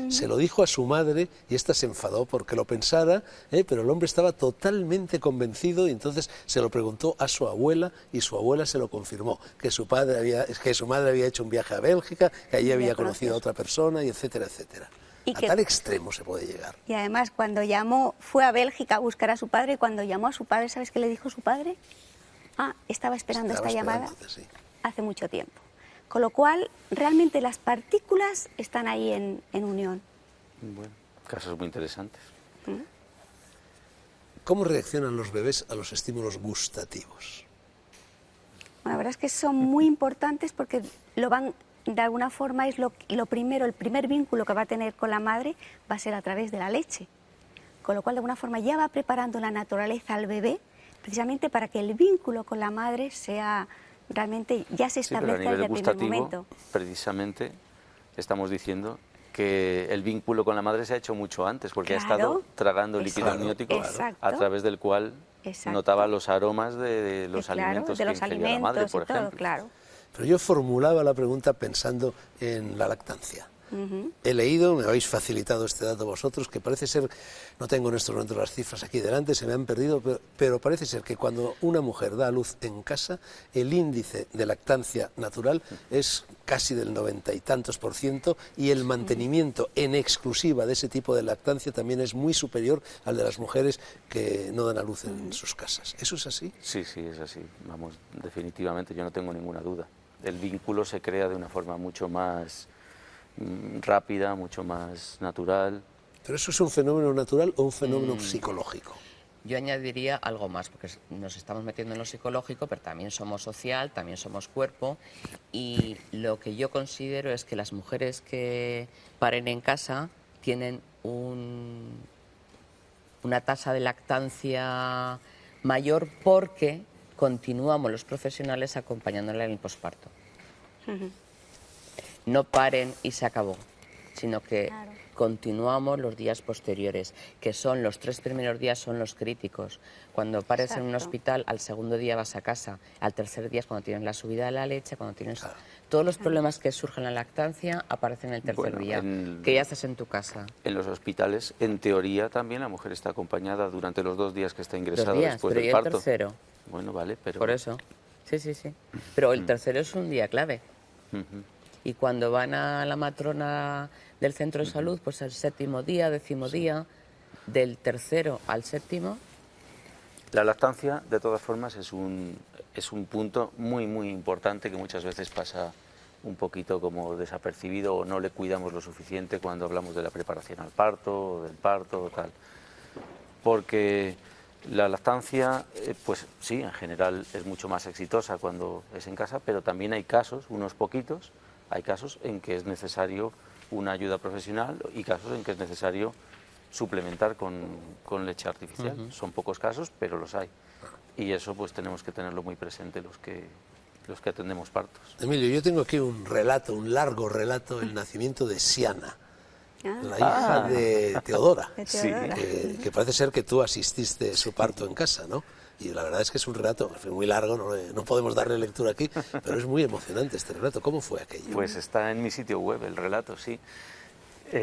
Se lo dijo a su madre y ésta se enfadó porque lo pensara, pero el hombre estaba totalmente convencido, y entonces se lo preguntó a su abuela y su abuela se lo confirmó, que su madre había hecho un viaje a Bélgica, que allí había conocido a otra persona, y etcétera, etcétera. A tal extremo se puede llegar. Y además cuando fue a Bélgica a buscar a su padre, y cuando llamó a su padre, ¿sabes qué le dijo su padre? Estaba esperando esta llamada hace mucho tiempo. Con lo cual, realmente las partículas están ahí en unión. Bueno, casos muy interesantes. ¿Cómo reaccionan los bebés a los estímulos gustativos? Bueno, la verdad es que son muy importantes porque de alguna forma es lo primero, el primer vínculo que va a tener con la madre va a ser a través de la leche. Con lo cual, de alguna forma, ya va preparando la naturaleza al bebé precisamente para que el vínculo con la madre sea... realmente ya se establece desde el primer momento. Precisamente estamos diciendo que el vínculo con la madre se ha hecho mucho antes, porque ha estado tragando líquido amniótico a través del cual notaba los aromas de los alimentos que ingería la madre, por ejemplo. Pero yo formulaba la pregunta pensando en la lactancia. He leído, me habéis facilitado este dato vosotros, que parece ser, no tengo en estos momentos las cifras aquí delante, se me han perdido, pero parece ser que cuando una mujer da a luz en casa, el índice de lactancia natural es casi del 90 y tantos %, y el mantenimiento en exclusiva de ese tipo de lactancia también es muy superior al de las mujeres que no dan a luz en sus casas. ¿Eso es así? Sí, es así. Vamos, definitivamente, yo no tengo ninguna duda. El vínculo se crea de una forma mucho más rápida, mucho más natural. ¿Pero eso es un fenómeno natural o un fenómeno psicológico? Yo añadiría algo más, porque nos estamos metiendo en lo psicológico, pero también somos social, también somos cuerpo, y lo que yo considero es que las mujeres que paren en casa tienen una tasa de lactancia mayor porque continuamos los profesionales acompañándola en el posparto. No paren y se acabó, sino que Claro. continuamos los días posteriores, que son los 3 primeros días son los críticos. Cuando pares en un Exacto. hospital, al segundo día vas a casa, al tercer día es cuando tienes la subida de la leche, cuando tienes... Claro. Todos los problemas que surgen en la lactancia aparecen el tercer Bueno, día, en- que ya estás en tu casa. En los hospitales, en teoría, también la mujer está acompañada durante los 2 días que está 2 ingresada días, después pero del ¿y el parto. tercero? Bueno, vale, pero... Por eso. Sí, sí, sí. Pero el tercero es un día clave. Ujú. Y cuando van a la matrona del centro de salud, pues el 7.º día, 10.º día, del tercero al 7.º, La lactancia, de todas formas, es un punto muy, muy importante que muchas veces pasa un poquito como desapercibido o no le cuidamos lo suficiente cuando hablamos de la preparación al parto o del parto o tal. Porque la lactancia, pues sí, en general es mucho más exitosa cuando es en casa, pero también hay casos, unos poquitos, hay casos en que es necesario una ayuda profesional y casos en que es necesario suplementar con leche artificial. Son pocos casos, pero los hay. Y eso pues tenemos que tenerlo muy presente los que atendemos partos. Emilio, yo tengo aquí un relato, un largo relato, el nacimiento de Siana, Ah, la hija de Teodora, de Teodora. que parece ser que tú asististe a su parto en casa, ¿no? Y la verdad es que es un relato muy largo, no podemos darle lectura aquí, pero es muy emocionante este relato. ¿Cómo fue aquello? Pues está en mi sitio web el relato, sí. ¿Tú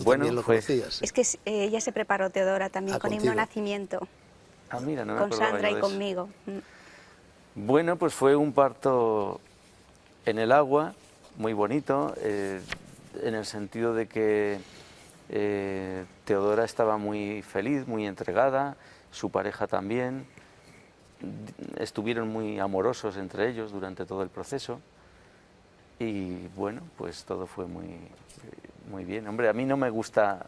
Bueno, también lo fue... conocías? Es que ella se preparó, Teodora, también Ah, con contigo. himno nacimiento, Ah, mira, no me con acordaba Sandra yo y de eso. conmigo. Bueno, pues fue un parto en el agua, muy bonito, en el sentido de que Teodora estaba muy feliz, muy entregada, su pareja también, estuvieron muy amorosos entre ellos durante todo el proceso y bueno, pues todo fue muy bien. Hombre, a mí no me gusta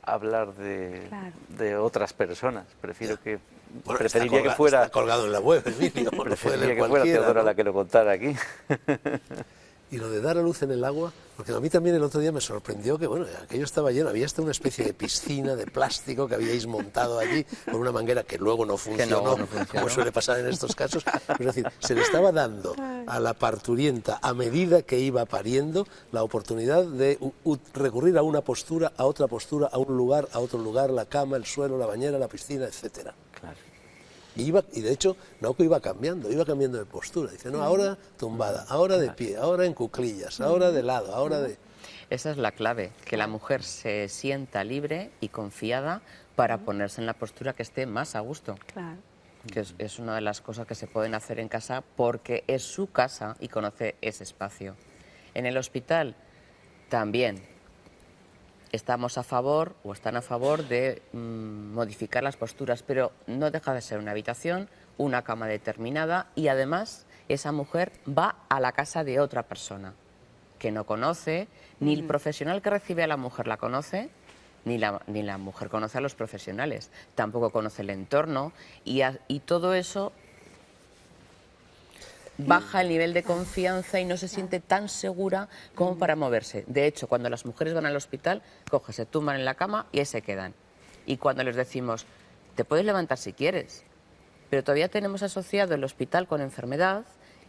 hablar Claro. de otras personas, prefiero Ya. que... Bueno, preferiría que fuera... está colgado en la web, Emilio, lo puede Preferiría leer que fuera cualquiera, Teodora ¿no? la que lo contara aquí. Y lo de dar a luz en el agua, porque a mí también el otro día me sorprendió que, bueno, aquello estaba lleno, había hasta una especie de piscina de plástico que habíais montado allí con una manguera que luego no funcionó, no funcionó. como suele pasar en estos casos. Es decir, se le estaba dando a la parturienta, a medida que iba pariendo, la oportunidad de recurrir a una postura, a otra postura, a un lugar, a otro lugar, la cama, el suelo, la bañera, la piscina, etcétera. Claro. Y de hecho, Naoko iba cambiando de postura. Dice, no, ahora tumbada, ahora de pie, ahora en cuclillas, ahora de lado, ahora de... Esa es la clave, que la mujer se sienta libre y confiada para ponerse en la postura que esté más a gusto. Claro. Que es una de las cosas que se pueden hacer en casa porque es su casa y conoce ese espacio. En el hospital también estamos a favor o están a favor de modificar las posturas, pero no deja de ser una habitación, una cama determinada y además esa mujer va a la casa de otra persona que no conoce, ni el profesional que recibe a la mujer la conoce, ni la mujer conoce a los profesionales, tampoco conoce el entorno y todo eso baja el nivel de confianza y no se siente tan segura como para moverse. De hecho, cuando las mujeres van al hospital, se tumban en la cama y ahí se quedan. Y cuando les decimos, te puedes levantar si quieres, pero todavía tenemos asociado el hospital con enfermedad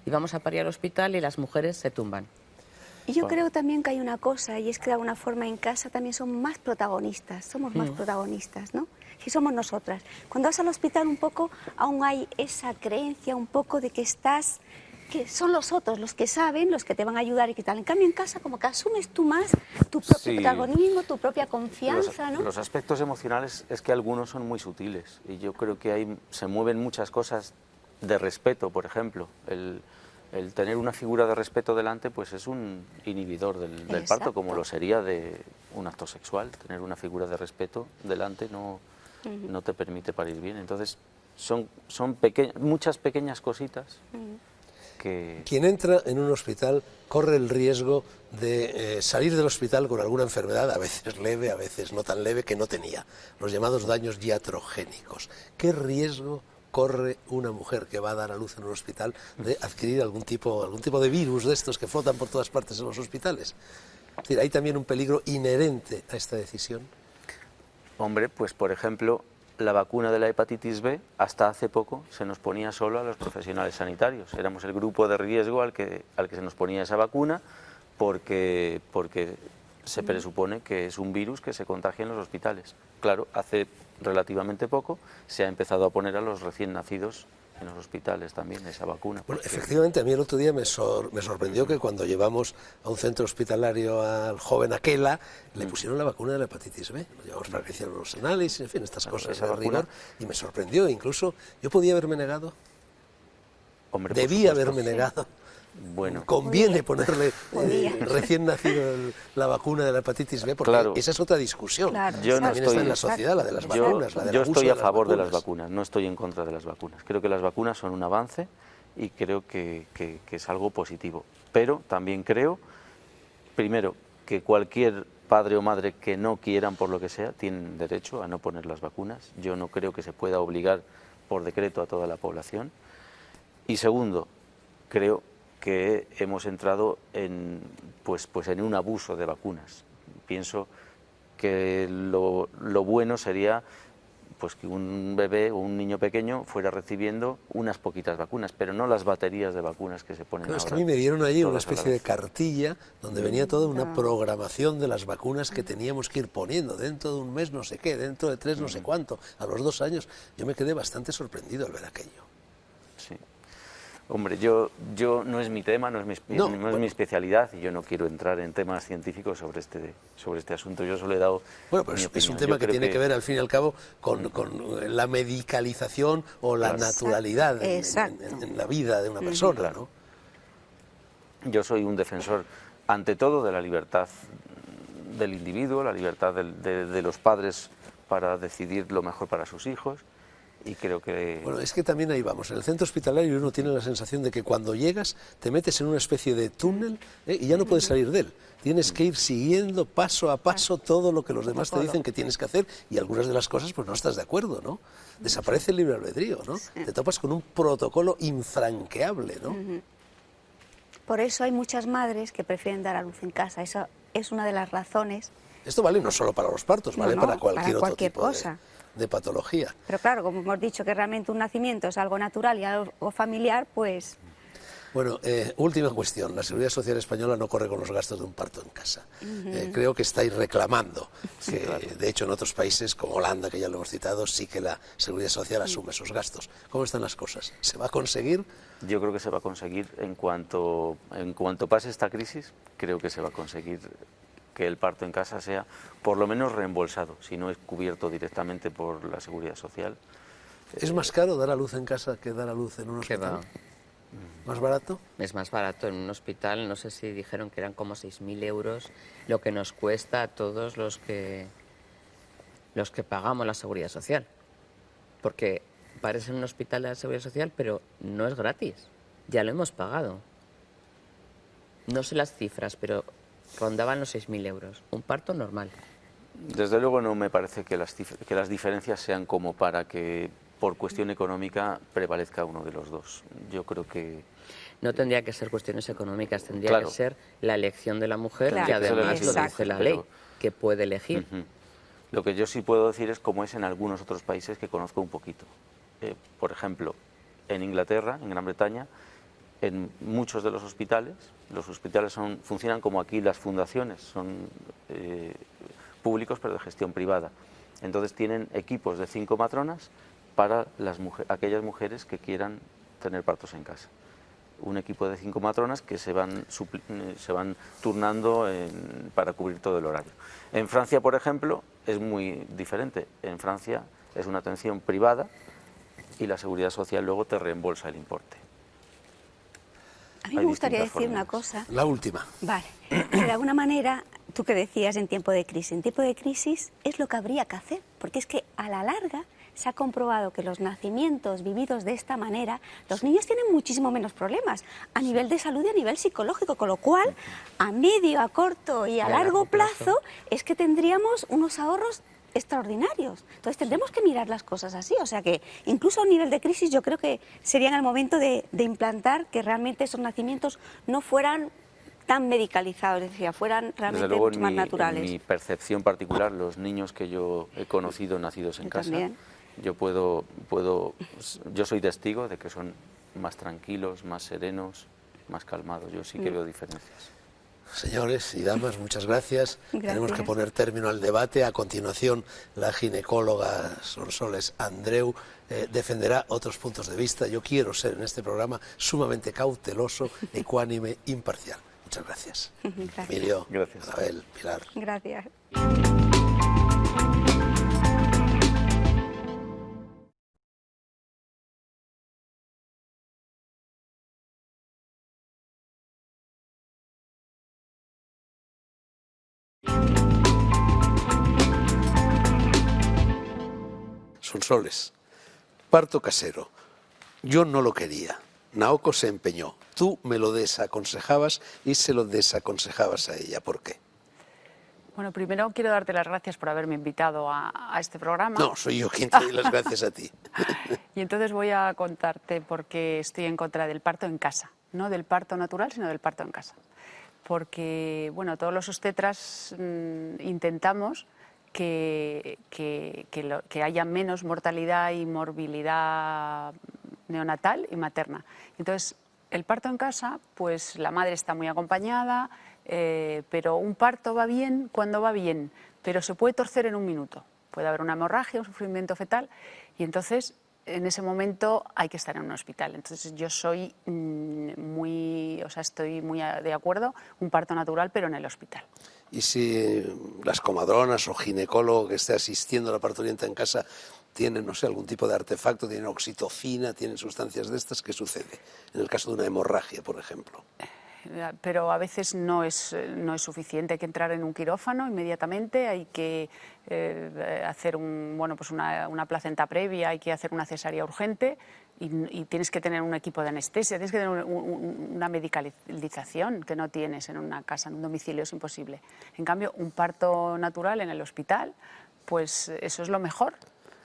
y vamos a parir al hospital y las mujeres se tumban. Y yo creo también que hay una cosa, y es que de alguna forma en casa también somos más protagonistas, ¿no? Si somos nosotras. Cuando vas al hospital un poco, aún hay esa creencia un poco de que que son los otros los que saben, los que te van a ayudar y que tal. En cambio en casa como que asumes tú más tu propio Sí. protagonismo, tu propia confianza, ¿no? Los aspectos emocionales es que algunos son muy sutiles y yo creo que ahí se mueven muchas cosas de respeto, por ejemplo. El tener una figura de respeto delante pues es un inhibidor del parto, Exacto. como lo sería de un acto sexual. Tener una figura de respeto delante no te permite parir bien. Entonces son muchas pequeñas cositas que... Quien entra en un hospital corre el riesgo de salir del hospital con alguna enfermedad, a veces leve, a veces no tan leve, que no tenía. Los llamados daños iatrogénicos. ¿Qué riesgo corre una mujer que va a dar a luz en un hospital de adquirir algún tipo de virus de estos que flotan por todas partes en los hospitales? Es decir, ¿hay también un peligro inherente a esta decisión? Hombre, pues por ejemplo, la vacuna de la hepatitis B hasta hace poco se nos ponía solo a los profesionales sanitarios. Éramos el grupo de riesgo al que se nos ponía esa vacuna porque se presupone que es un virus que se contagia en los hospitales. Claro, hace relativamente poco se ha empezado a poner a los recién nacidos en los hospitales también esa vacuna. Bueno, efectivamente, a mí el otro día me sorprendió que cuando llevamos a un centro hospitalario al joven Aquela, le pusieron la vacuna de la hepatitis B. Lo llevamos para que hicieran los análisis, en fin, estas cosas esa de vacuna, rigor, y me sorprendió. Incluso yo podía haberme negado, hombre, por debía supuesto. haberme negado. Bueno, Conviene ponerle Podía. recién nacido la vacuna de la hepatitis B, porque Claro. esa es otra discusión. Claro, Yo no También estoy- está en la sociedad, la de las yo, vacunas, la del yo abuso estoy de a favor de las vacunas. vacunas, no estoy en contra de las vacunas. Creo que las vacunas son un avance y creo que es algo positivo. Pero también creo, primero, que cualquier padre o madre que no quieran por lo que sea, tienen derecho a no poner las vacunas. Yo no creo que se pueda obligar por decreto a toda la población. Y segundo, creo que hemos entrado en, pues en un abuso de vacunas. Pienso que lo bueno sería pues que un bebé o un niño pequeño fuera recibiendo unas poquitas vacunas, pero no las baterías de vacunas que se ponen Claro, es que ahora. a mí me dieron allí una todas a la especie de vez. cartilla donde venía toda una programación de las vacunas que teníamos que ir poniendo, dentro de un mes no sé qué, dentro de 3 no sé cuánto, a los 2 años. Yo me quedé bastante sorprendido al ver aquello. Sí. Hombre, yo no es mi tema, no es mi especialidad y yo no quiero entrar en temas científicos sobre este asunto. Yo solo he dado Bueno, pues mi es opinión. un tema Yo que creo tiene que ver, al fin y al cabo, con la medicalización o la naturalidad en la vida de una persona, Claro. ¿no? Yo soy un defensor, ante todo, de la libertad del individuo, la libertad de los padres para decidir lo mejor para sus hijos. Y creo que... Bueno, es que también ahí vamos. En el centro hospitalario uno tiene la sensación de que cuando llegas te metes en una especie de túnel y ya no puedes salir de él. Tienes que ir siguiendo paso a paso todo lo que los demás te dicen que tienes que hacer y algunas de las cosas pues no estás de acuerdo, ¿no? Desaparece el libre albedrío, ¿no? Te topas con un protocolo infranqueable, ¿no? Por eso hay muchas madres que prefieren dar a luz en casa. Eso es una de las razones. Esto vale no solo para los partos, vale No, para para cualquier otro cualquier tipo cosa. de patología. Pero claro, como hemos dicho que realmente un nacimiento es algo natural y algo familiar, pues Bueno, última cuestión. La Seguridad Social Española no corre con los gastos de un parto en casa. Creo que estáis reclamando que, de hecho, en otros países, como Holanda, que ya lo hemos citado, sí que la Seguridad Social asume esos gastos. ¿Cómo están las cosas? ¿Se va a conseguir? Yo creo que se va a conseguir en cuanto pase esta crisis, creo que se va a conseguir que el parto en casa sea por lo menos reembolsado, si no es cubierto directamente por la Seguridad Social. ¿Es más caro dar a luz en casa que dar a luz en un ¿Qué hospital? va? ¿Más barato? Es más barato en un hospital, no sé si dijeron que eran como 6.000 euros lo que nos cuesta a todos los que pagamos la seguridad social. Porque parece un hospital de la seguridad social, pero no es gratis. Ya lo hemos pagado. No sé las cifras, pero rondaban los 6.000 euros. Un parto normal. Desde luego no me parece que las diferencias sean como para que por cuestión económica prevalezca uno de los dos. Yo creo que... No tendría que ser cuestiones económicas, tendría Claro. que ser la elección de la mujer, Claro. que Tendría que ser la además lo elección de la dice la mujer, ley, pero- que puede elegir. Ujú. Lo que yo sí puedo decir es cómo es en algunos otros países que conozco un poquito. Por ejemplo, en Inglaterra, en Gran Bretaña, en muchos de los hospitales funcionan como aquí las fundaciones, son públicos pero de gestión privada. Entonces tienen equipos de 5 matronas para aquellas mujeres que quieran tener partos en casa. Un equipo de 5 matronas que se van turnando para cubrir todo el horario. En Francia, por ejemplo, es muy diferente. En Francia es una atención privada y la Seguridad Social luego te reembolsa el importe. a mí Hay me gustaría distintas decir una fórmulas. cosa. La última. Vale, que de alguna manera, tú que decías en tiempo de crisis es lo que habría que hacer, porque es que a la larga se ha comprobado que los nacimientos vividos de esta manera, los niños tienen muchísimo menos problemas a nivel de salud y a nivel psicológico, con lo cual, a medio, a corto y a largo plazo, es que tendríamos unos ahorros extraordinarios. Entonces tendremos que mirar las cosas así, o sea que incluso a un nivel de crisis yo creo que sería en el momento de implantar que realmente esos nacimientos no fueran tan medicalizados, es decir, fueran Desde realmente luego, mucho más en naturales. mi percepción particular, los niños que yo he conocido nacidos en Yo casa, también. yo soy testigo de que son más tranquilos, más serenos, más calmados. Yo sí que veo diferencias. Señores y damas, muchas gracias. Tenemos que poner término al debate. A continuación, la ginecóloga Sonsoles Andreu defenderá otros puntos de vista. Yo quiero ser en este programa sumamente cauteloso, ecuánime, imparcial. Muchas gracias. Gracias. Emilio, Gracias. Anabel, Pilar. Gracias. Sonsoles, parto casero. Yo no lo quería. Naoko se empeñó. Tú me lo desaconsejabas y se lo desaconsejabas a ella. ¿Por qué? Bueno, primero quiero darte las gracias por haberme invitado a este programa. No, soy yo quien te doy las gracias a ti. Y entonces voy a contarte por qué estoy en contra del parto en casa. No del parto natural, sino del parto en casa. Porque, bueno, todos los obstetras intentamos que haya menos mortalidad y morbilidad neonatal y materna. Entonces, el parto en casa, pues la madre está muy acompañada, pero un parto va bien cuando va bien, pero se puede torcer en un minuto. Puede haber una hemorragia, un sufrimiento fetal, y entonces en ese momento hay que estar en un hospital. Entonces yo soy estoy muy de acuerdo, un parto natural, pero en el hospital. Y si las comadronas o ginecólogo que esté asistiendo a la parturienta en casa tienen, no sé, algún tipo de artefacto, tienen oxitocina, tienen sustancias de estas, ¿qué sucede? En el caso de una hemorragia, por ejemplo. Pero a veces no es suficiente, hay que entrar en un quirófano inmediatamente, hay que hacer una placenta previa, hay que hacer una cesárea urgente y tienes que tener un equipo de anestesia, tienes que tener una medicalización que no tienes en una casa, en un domicilio, es imposible. En cambio, un parto natural en el hospital, pues eso es lo mejor.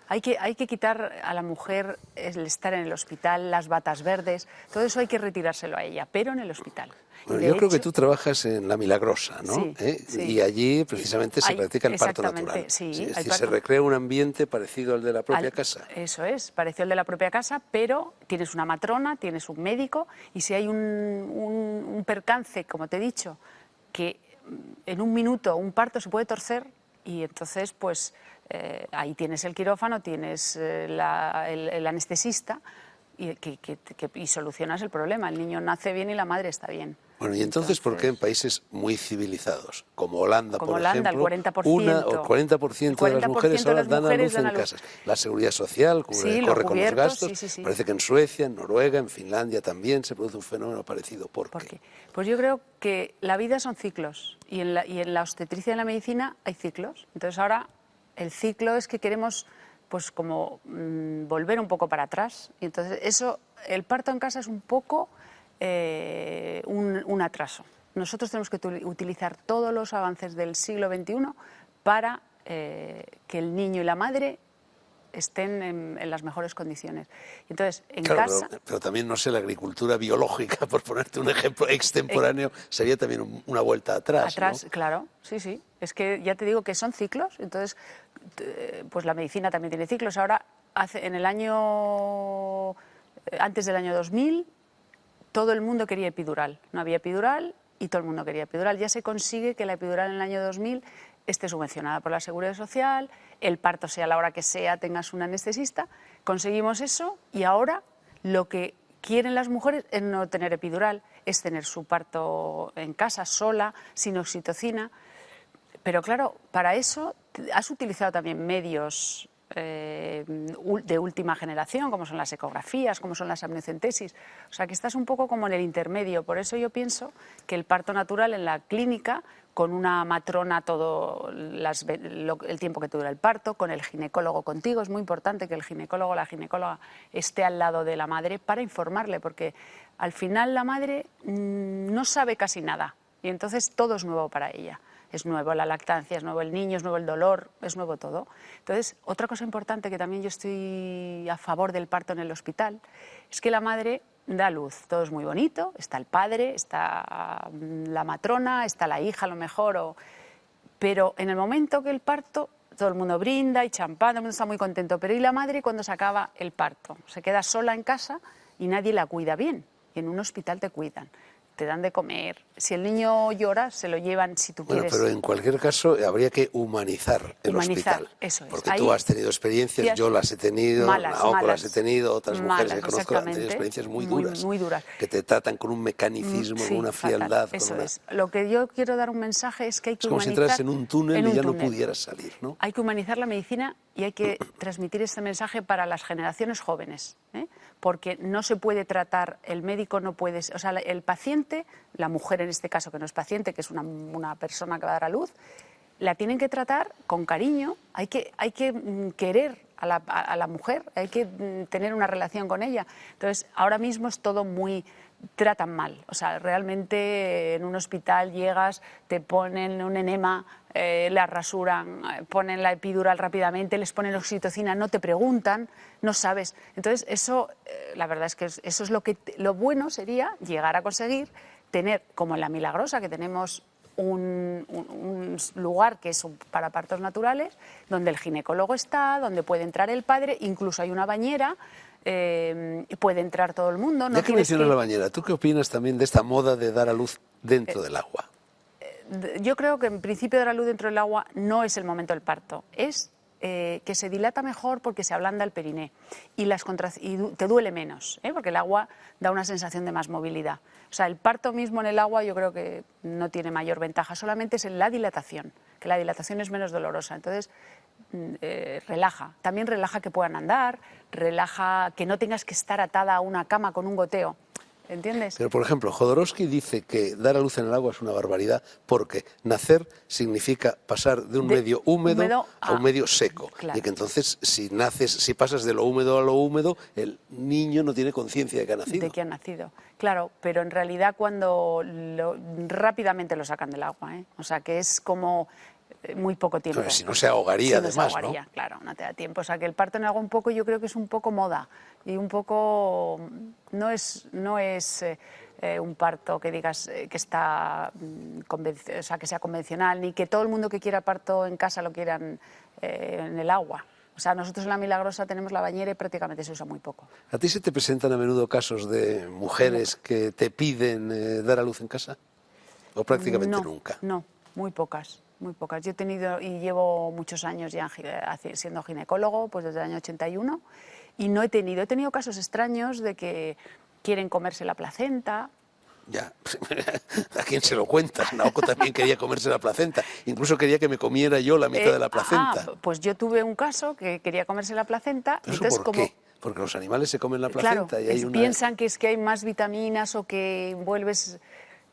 Hay que quitar a la mujer el estar en el hospital, las batas verdes, todo eso hay que retirárselo a ella, pero en el hospital. Bueno, yo creo que tú trabajas en La Milagrosa, ¿no? Sí, sí. Y allí precisamente se practica el parto natural. Sí, es decir, se recrea un ambiente parecido al de la propia casa. Eso es, parecido al de la propia casa, pero tienes una matrona, tienes un médico, y si hay un percance, como te he dicho, que en un minuto un parto se puede torcer, y entonces pues ahí tienes el quirófano, tienes el anestesista y solucionas el problema. El niño nace bien y la madre está bien. Bueno, y entonces, ¿por qué en países muy civilizados, como Holanda, como por Holanda, ejemplo, el 40%, el 40% de las mujeres ahora dan a luz en casa? La seguridad social corre con los gastos. Sí. Parece que en Suecia, en Noruega, en Finlandia también se produce un fenómeno parecido. ¿Por qué? Pues yo creo que la vida son ciclos y en la obstetricia y en la medicina hay ciclos. Entonces ahora el ciclo es que queremos pues como volver un poco para atrás. Y entonces el parto en casa es un poco un atraso. Nosotros tenemos que utilizar todos los avances del siglo XXI para que el niño y la madre estén en las mejores condiciones. Entonces, en casa... Pero también, no sé, la agricultura biológica, por ponerte un ejemplo extemporáneo, sería también una vuelta atrás, ¿no? Claro, sí. Es que ya te digo que son ciclos, entonces, pues la medicina también tiene ciclos. Ahora, antes del año 2000, todo el mundo quería epidural. No había epidural y todo el mundo quería epidural. Ya se consigue que la epidural en el año 2000 esté subvencionada por la Seguridad Social, el parto sea a la hora que sea, tengas un anestesista. Conseguimos eso y ahora lo que quieren las mujeres es no tener epidural, es tener su parto en casa, sola, sin oxitocina. Pero claro, para eso has utilizado también medios de última generación, como son las ecografías, como son las amniocentesis. O sea, que estás un poco como en el intermedio. Por eso yo pienso que el parto natural en la clínica, con una matrona todo el tiempo que te dura el parto, con el ginecólogo contigo, es muy importante que el ginecólogo o la ginecóloga esté al lado de la madre para informarle, porque al final la madre no sabe casi nada y entonces todo es nuevo para ella. Es nuevo la lactancia, es nuevo el niño, es nuevo el dolor, es nuevo todo. Entonces, otra cosa importante que también yo estoy a favor del parto en el hospital es que la madre da luz. Todo es muy bonito, está el padre, está la matrona, está la hija a lo mejor, pero en el momento que el parto, todo el mundo brinda y champán, todo el mundo está muy contento. Pero ¿y la madre cuando se acaba el parto? Se queda sola en casa y nadie la cuida bien. Y en un hospital te cuidan. te dan de comer. Si el niño llora, se lo llevan si tú Bueno, quieres. pero en cualquier caso habría que humanizar el Humanizar, hospital. eso es. Porque Ahí- tú has tenido experiencias, yo las he tenido, malas, Naoko malas. las he tenido, otras mujeres Malas, que conozco han tenido exactamente. experiencias muy Muy- duras. muy duras. Que te tratan con un mecanicismo, Sí, con una fatal. frialdad. Con Eso una... es. Lo que yo quiero dar un mensaje es que hay que Es como si humanizar... entras en un túnel en y un ya no túnel. pudieras salir, ¿no? Hay que humanizar la medicina y hay que transmitir este mensaje para las generaciones jóvenes, ¿eh? Porque no se puede tratar, el médico no puede, o sea, el paciente, la mujer en este caso que no es paciente, que es una persona que va a dar a luz, la tienen que tratar con cariño, hay que querer a la mujer, hay que tener una relación con ella. Entonces, ahora mismo es todo muy... tratan mal, o sea, realmente en un hospital llegas, te ponen un enema, la rasuran, ponen la epidural rápidamente, les ponen oxitocina, no te preguntan, no sabes. Entonces, eso, la verdad es que eso es lo bueno sería llegar a conseguir tener, como en La Milagrosa, que tenemos un lugar que es para partos naturales, donde el ginecólogo está, donde puede entrar el padre, incluso hay una bañera, puede entrar todo el mundo. No Ya que tienes mencionas la bañera, ¿tú qué opinas también de esta moda de dar a luz dentro del agua? Yo creo que en principio dar a luz dentro del agua no es el momento del parto, es que se dilata mejor porque se ablanda el periné y te duele menos, porque el agua da una sensación de más movilidad. O sea, el parto mismo en el agua yo creo que no tiene mayor ventaja, solamente es en la dilatación, que la dilatación es menos dolorosa. Entonces, relaja. También relaja que puedan andar, relaja que no tengas que estar atada a una cama con un goteo. ¿Entiendes? Pero, por ejemplo, Jodorowsky dice que dar a luz en el agua es una barbaridad porque nacer significa pasar de un medio húmedo a un medio seco. Claro. Y que entonces, si pasas de lo húmedo a lo húmedo, el niño no tiene conciencia de que ha nacido. De que ha nacido. Claro, pero en realidad rápidamente lo sacan del agua, ¿eh? O sea, que es como muy poco tiempo. Pero si no se ahogaría, Si no además, se ahogaría, ¿no? claro, no te da tiempo. O sea, que el parto en agua un poco, yo creo que es un poco moda y un poco no es un parto que digas que está o sea, que sea convencional, ni que todo el mundo que quiera parto en casa lo quieran en el agua. O sea, nosotros en La Milagrosa tenemos la bañera y prácticamente se usa muy poco. ¿A ti se te presentan a menudo casos de mujeres que te piden dar a luz en casa? ¿O prácticamente nunca? No, muy pocas. Muy pocas. Yo he tenido y llevo muchos años ya siendo ginecólogo, pues desde el año 81, y he tenido casos extraños de que quieren comerse la placenta. Ya, ¿a quién se lo cuentas? Naoko también quería comerse la placenta, incluso quería que me comiera yo la mitad de la placenta. Pues yo tuve un caso que quería comerse la placenta. ¿Pero entonces, eso por qué? Porque los animales se comen la placenta. Claro, y hay piensan que es que hay más vitaminas o que envuelves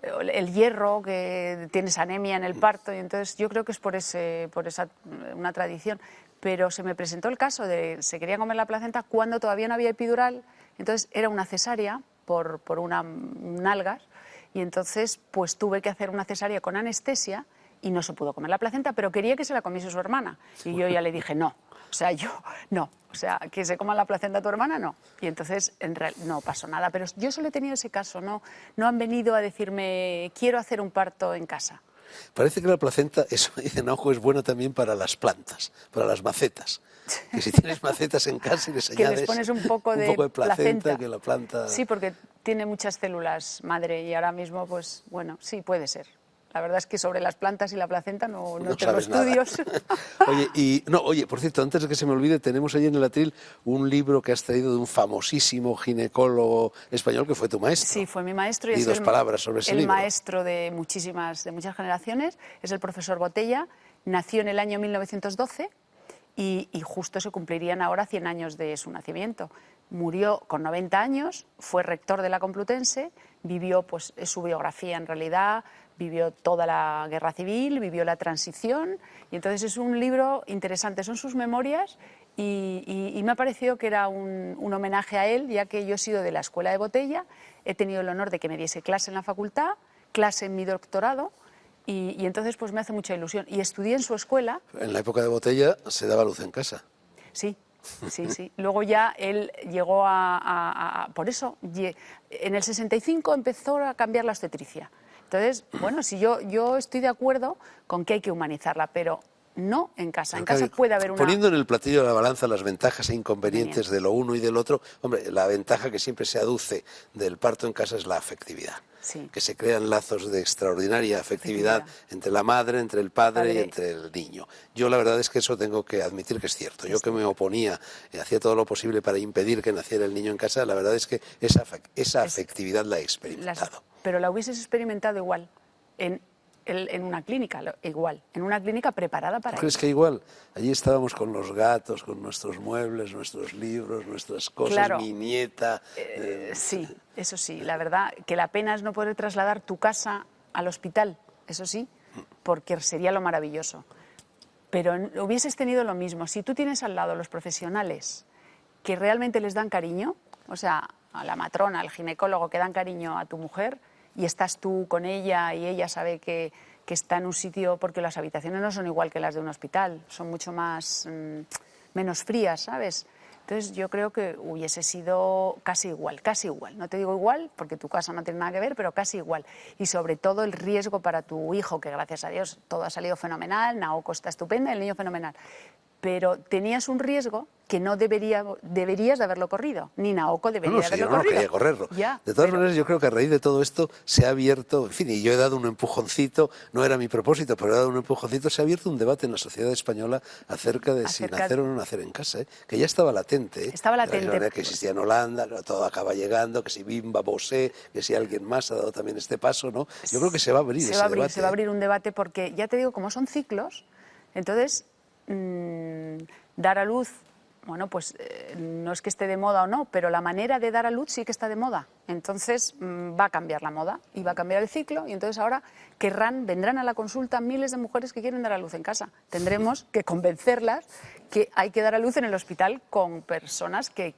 el hierro, que tienes anemia en el parto, y entonces yo creo que es por esa una tradición. Pero se me presentó el caso de se quería comer la placenta cuando todavía no había epidural, entonces era una cesárea por nalgas, y entonces pues tuve que hacer una cesárea con anestesia y no se pudo comer la placenta, pero quería que se la comiese su hermana, y yo ya le dije no. O sea, que se coma la placenta tu hermana, no. Y entonces no pasó nada. Pero yo solo he tenido ese caso, no han venido a decirme, quiero hacer un parto en casa. Parece que la placenta, eso dice Naoko, es buena también para las plantas, para las macetas. Que si tienes macetas en casa y les que añades les pones un poco de placenta, que la planta... Sí, porque tiene muchas células madre y ahora mismo, pues bueno, sí, puede ser. La verdad es que sobre las plantas y la placenta no tengo sabes estudios. Oye, por cierto, antes de que se me olvide, tenemos ahí en el atril un libro que has traído de un famosísimo ginecólogo español que fue tu maestro. Sí, fue mi maestro y Di es dos palabras sobre ese el libro. maestro de muchas generaciones. Es el profesor Botella. Nació en el año 1912 y justo se cumplirían ahora 100 años de su nacimiento. Murió con 90 años, fue rector de la Complutense, vivió, pues es su biografía en realidad, vivió toda la guerra civil, vivió la transición, y entonces es un libro interesante, son sus memorias, y me ha parecido que era un homenaje a él, ya que yo he sido de la Escuela de Botella, he tenido el honor de que me diese clase en la facultad, clase en mi doctorado, y entonces pues me hace mucha ilusión. Y estudié en su escuela. En la época de Botella se daba luz en casa. Sí. Luego ya él llegó por eso, en el 65 empezó a cambiar la obstetricia. Entonces, bueno, si yo estoy de acuerdo con que hay que humanizarla, pero no en casa. En Claro, casa puede haber una... Poniendo en el platillo de la balanza las ventajas e inconvenientes de lo uno y del otro, hombre, la ventaja que siempre se aduce del parto en casa es la afectividad. Sí. Que se crean lazos de extraordinaria afectividad entre la madre, entre el padre y entre el niño. Yo la verdad es que eso tengo que admitir que es cierto. Yo que me oponía y hacía todo lo posible para impedir que naciera el niño en casa, la verdad es que esa afectividad la he experimentado. Pero la hubieses experimentado igual en una clínica, igual, en una clínica preparada para ¿Tú crees ello. que igual? Allí estábamos con los gatos, con nuestros muebles, nuestros libros, nuestras cosas, Claro. mi nieta. Sí, eso sí. La verdad que la pena es no poder trasladar tu casa al hospital, eso sí, porque sería lo maravilloso. Pero hubieses tenido lo mismo. Si tú tienes al lado los profesionales que realmente les dan cariño, o sea, a la matrona, al ginecólogo que dan cariño a tu mujer, y estás tú con ella y ella sabe que está en un sitio, porque las habitaciones no son igual que las de un hospital, son mucho más, menos frías, ¿sabes? Entonces yo creo que hubiese sido casi igual. No te digo igual, porque tu casa no tiene nada que ver, pero casi igual. Y sobre todo el riesgo para tu hijo, que gracias a Dios todo ha salido fenomenal, Naoko está estupenda, el niño fenomenal. Pero tenías un riesgo que no deberías de haberlo corrido, ni Naoko debería de haberlo yo no corrido. quería correrlo. Ya, de todas maneras, yo creo que a raíz de todo esto se ha abierto, en fin, y yo he dado un empujoncito, no era mi propósito, pero he dado un empujoncito, se ha abierto un debate en la sociedad española acerca de si nacer o no nacer en casa, que ya estaba latente. Estaba latente. Que existía en Holanda, todo acaba llegando, que si Bimba, Bosé, que si alguien más ha dado también este paso, ¿no? Yo creo que se va a abrir ese debate. Se va a abrir un debate porque, ya te digo, como son ciclos, entonces dar a luz, bueno, pues no es que esté de moda o no, pero la manera de dar a luz sí que está de moda. Entonces va a cambiar la moda y va a cambiar el ciclo, y entonces ahora vendrán a la consulta miles de mujeres que quieren dar a luz en casa. Tendremos que convencerlas que hay que dar a luz en el hospital con personas que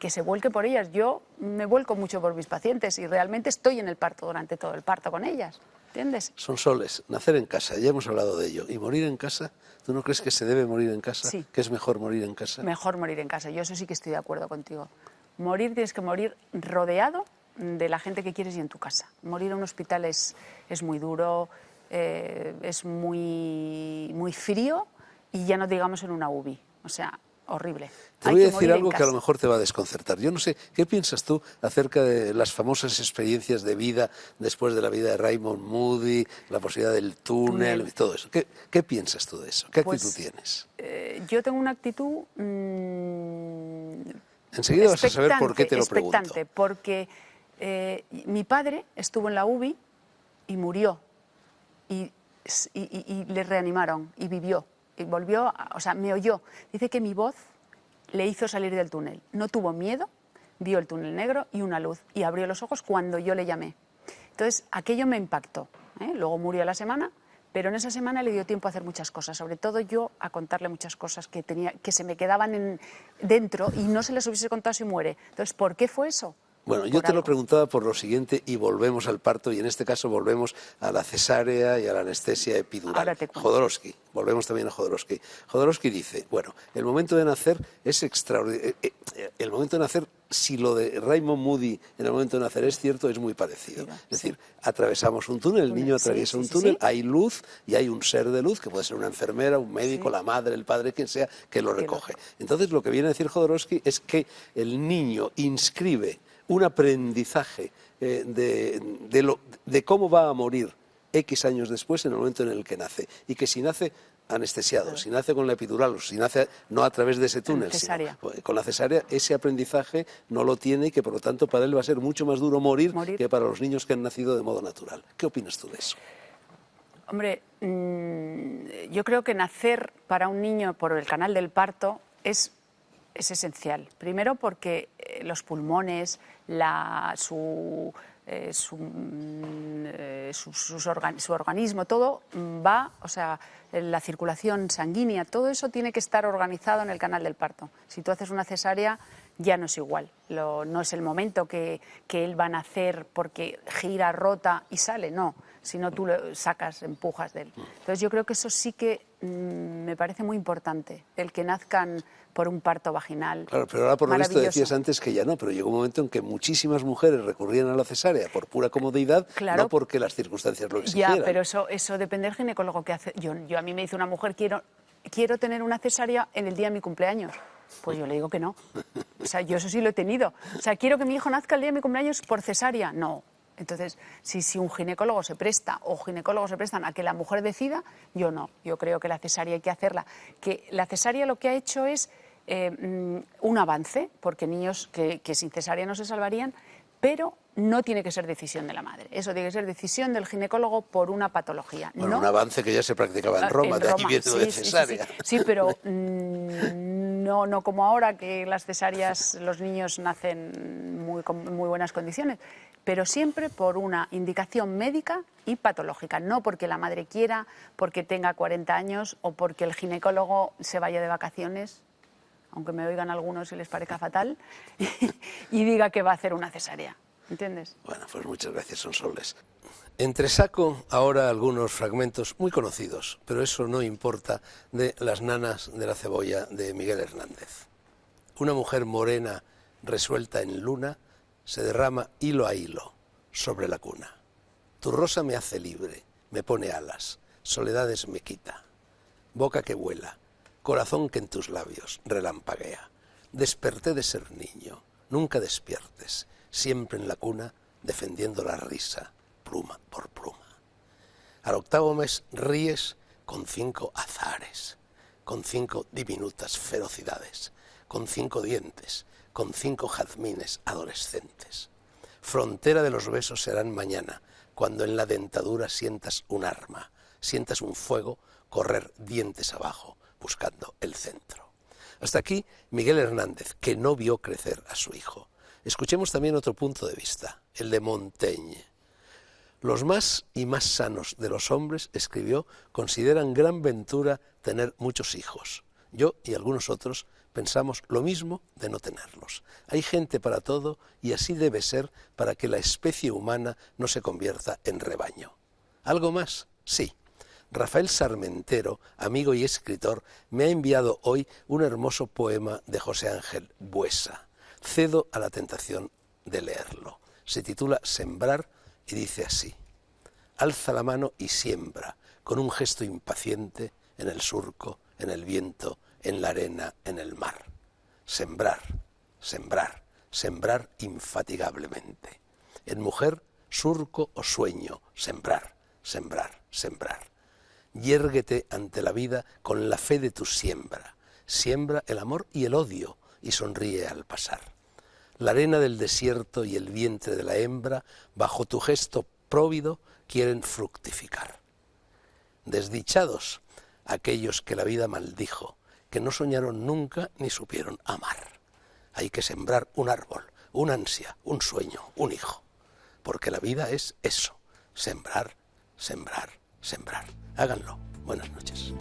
se vuelquen por ellas. Yo me vuelco mucho por mis pacientes y realmente estoy en el parto durante todo el parto con ellas. ¿Entiendes? Son soles, nacer en casa, ya hemos hablado de ello. ¿Y morir en casa? ¿Tú no crees que se debe morir en casa? Sí. ¿Que es mejor morir en casa? Mejor morir en casa, yo eso sí que estoy de acuerdo contigo. Tienes que morir rodeado de la gente que quieres y en tu casa. Morir en un hospital es muy duro, es muy frío, y ya no digamos en una UBI. O sea, horrible. Te voy a decir algo que a lo mejor te va a desconcertar. Yo no sé, ¿qué piensas tú acerca de las famosas experiencias de vida después de la vida de Raymond Moody, la posibilidad del túnel y todo eso? ¿Qué piensas tú de eso? ¿Qué actitud tienes? Yo tengo una actitud enseguida vas a saber por qué te lo pregunto. Expectante, porque mi padre estuvo en la UBI y murió, y le reanimaron y vivió. Y volvió, o sea, me oyó. Dice que mi voz le hizo salir del túnel. No tuvo miedo, vio el túnel negro y una luz, y abrió los ojos cuando yo le llamé. Entonces, aquello me impactó. Luego murió a la semana, pero en esa semana le dio tiempo a hacer muchas cosas, sobre todo yo a contarle muchas cosas que se me quedaban dentro y no se les hubiese contado si muere. Entonces, ¿por qué fue eso? Bueno, yo te lo preguntaba por lo siguiente, y volvemos al parto, y en este caso volvemos a la cesárea y a la anestesia epidural. Jodorowsky, volvemos también a Jodorowsky. Jodorowsky dice, bueno, el momento de nacer es extraordinario. El momento de nacer, si lo de Raymond Moody en el momento de nacer es cierto, es muy parecido. Es decir, atravesamos un túnel, el niño atraviesa un túnel, hay luz y hay un ser de luz, que puede ser una enfermera, un médico, la madre, el padre, quien sea, que lo recoge. Entonces, lo que viene a decir Jodorowsky es que el niño inscribe un aprendizaje de cómo va a morir X años después en el momento en el que nace, y que si nace anestesiado, si nace con la epidural, o si nace no a través de ese túnel, sino con la cesárea, ese aprendizaje no lo tiene, y que por lo tanto para él va a ser mucho más duro morir que para los niños que han nacido de modo natural. ¿Qué opinas tú de eso? Hombre, yo creo que nacer para un niño por el canal del parto es esencial. Primero porque los pulmones, su organismo, todo va, o sea, la circulación sanguínea, todo eso tiene que estar organizado en el canal del parto. Si tú haces una cesárea, ya no es igual. No es el momento que él va a nacer porque gira, rota y sale, no, sino tú lo sacas, empujas de él. Entonces yo creo que eso sí que me parece muy importante, el que nazcan por un parto vaginal. Claro, pero ahora por lo visto maravilloso. decías antes que ya no, pero llegó un momento en que muchísimas mujeres recurrían a la cesárea por pura comodidad, Claro. no porque las circunstancias lo exigieran. Ya, pero eso depende del ginecólogo que hace. Yo a mí me dice una mujer, quiero tener una cesárea en el día de mi cumpleaños. Pues yo le digo que no. O sea, yo eso sí lo he tenido. O sea, quiero que mi hijo nazca el día de mi cumpleaños por cesárea. No. Entonces, si un ginecólogo se presta o ginecólogos se prestan a que la mujer decida, yo no. Yo creo que la cesárea hay que hacerla. Que la cesárea lo que ha hecho es un avance, porque niños que sin cesárea no se salvarían, pero no tiene que ser decisión de la madre. Eso tiene que ser decisión del ginecólogo por una patología. Bueno, no, un avance que ya se practicaba en Roma, de ahí viene lo de cesárea. Sí, pero no como ahora, que las cesáreas, los niños nacen con muy buenas condiciones, pero siempre por una indicación médica y patológica, no porque la madre quiera, porque tenga 40 años o porque el ginecólogo se vaya de vacaciones, aunque me oigan algunos y les parezca fatal, y diga que va a hacer una cesárea. ¿Entiendes? Bueno, pues muchas gracias, Sonsoles. Entresaco ahora algunos fragmentos muy conocidos, pero eso no importa, de Las nanas de la cebolla de Miguel Hernández. Una mujer morena resuelta en luna se derrama hilo a hilo sobre la cuna. Tu rosa me hace libre, me pone alas, soledades me quita. Boca que vuela, corazón que en tus labios relampaguea. Desperté de ser niño, nunca despiertes, siempre en la cuna, defendiendo la risa, pluma por pluma. Al octavo mes ríes con 5 azares, con 5 diminutas ferocidades, con 5 dientes, con 5 jazmines adolescentes. Frontera de los besos serán mañana, cuando en la dentadura sientas un arma, sientas un fuego correr dientes abajo, buscando el centro. Hasta aquí Miguel Hernández, que no vio crecer a su hijo. Escuchemos también otro punto de vista, el de Montaigne. Los más y más sanos de los hombres, escribió, consideran gran ventura tener muchos hijos. Yo y algunos otros pensamos lo mismo de no tenerlos. Hay gente para todo y así debe ser para que la especie humana no se convierta en rebaño. ¿Algo más? Sí. Rafael Sarmentero, amigo y escritor, me ha enviado hoy un hermoso poema de José Ángel Buesa. Cedo a la tentación de leerlo. Se titula Sembrar y dice así: alza la mano y siembra, con un gesto impaciente, en el surco, en el viento, en la arena, en el mar. Sembrar, sembrar, sembrar infatigablemente. En mujer, surco o sueño, sembrar, sembrar, sembrar. Yérguete ante la vida con la fe de tu siembra. Siembra el amor y el odio y sonríe al pasar. La arena del desierto y el vientre de la hembra, bajo tu gesto próvido, quieren fructificar. Desdichados aquellos que la vida maldijo, que no soñaron nunca ni supieron amar. Hay que sembrar un árbol, una ansia, un sueño, un hijo. Porque la vida es eso, sembrar, sembrar, sembrar. Háganlo. Buenas noches.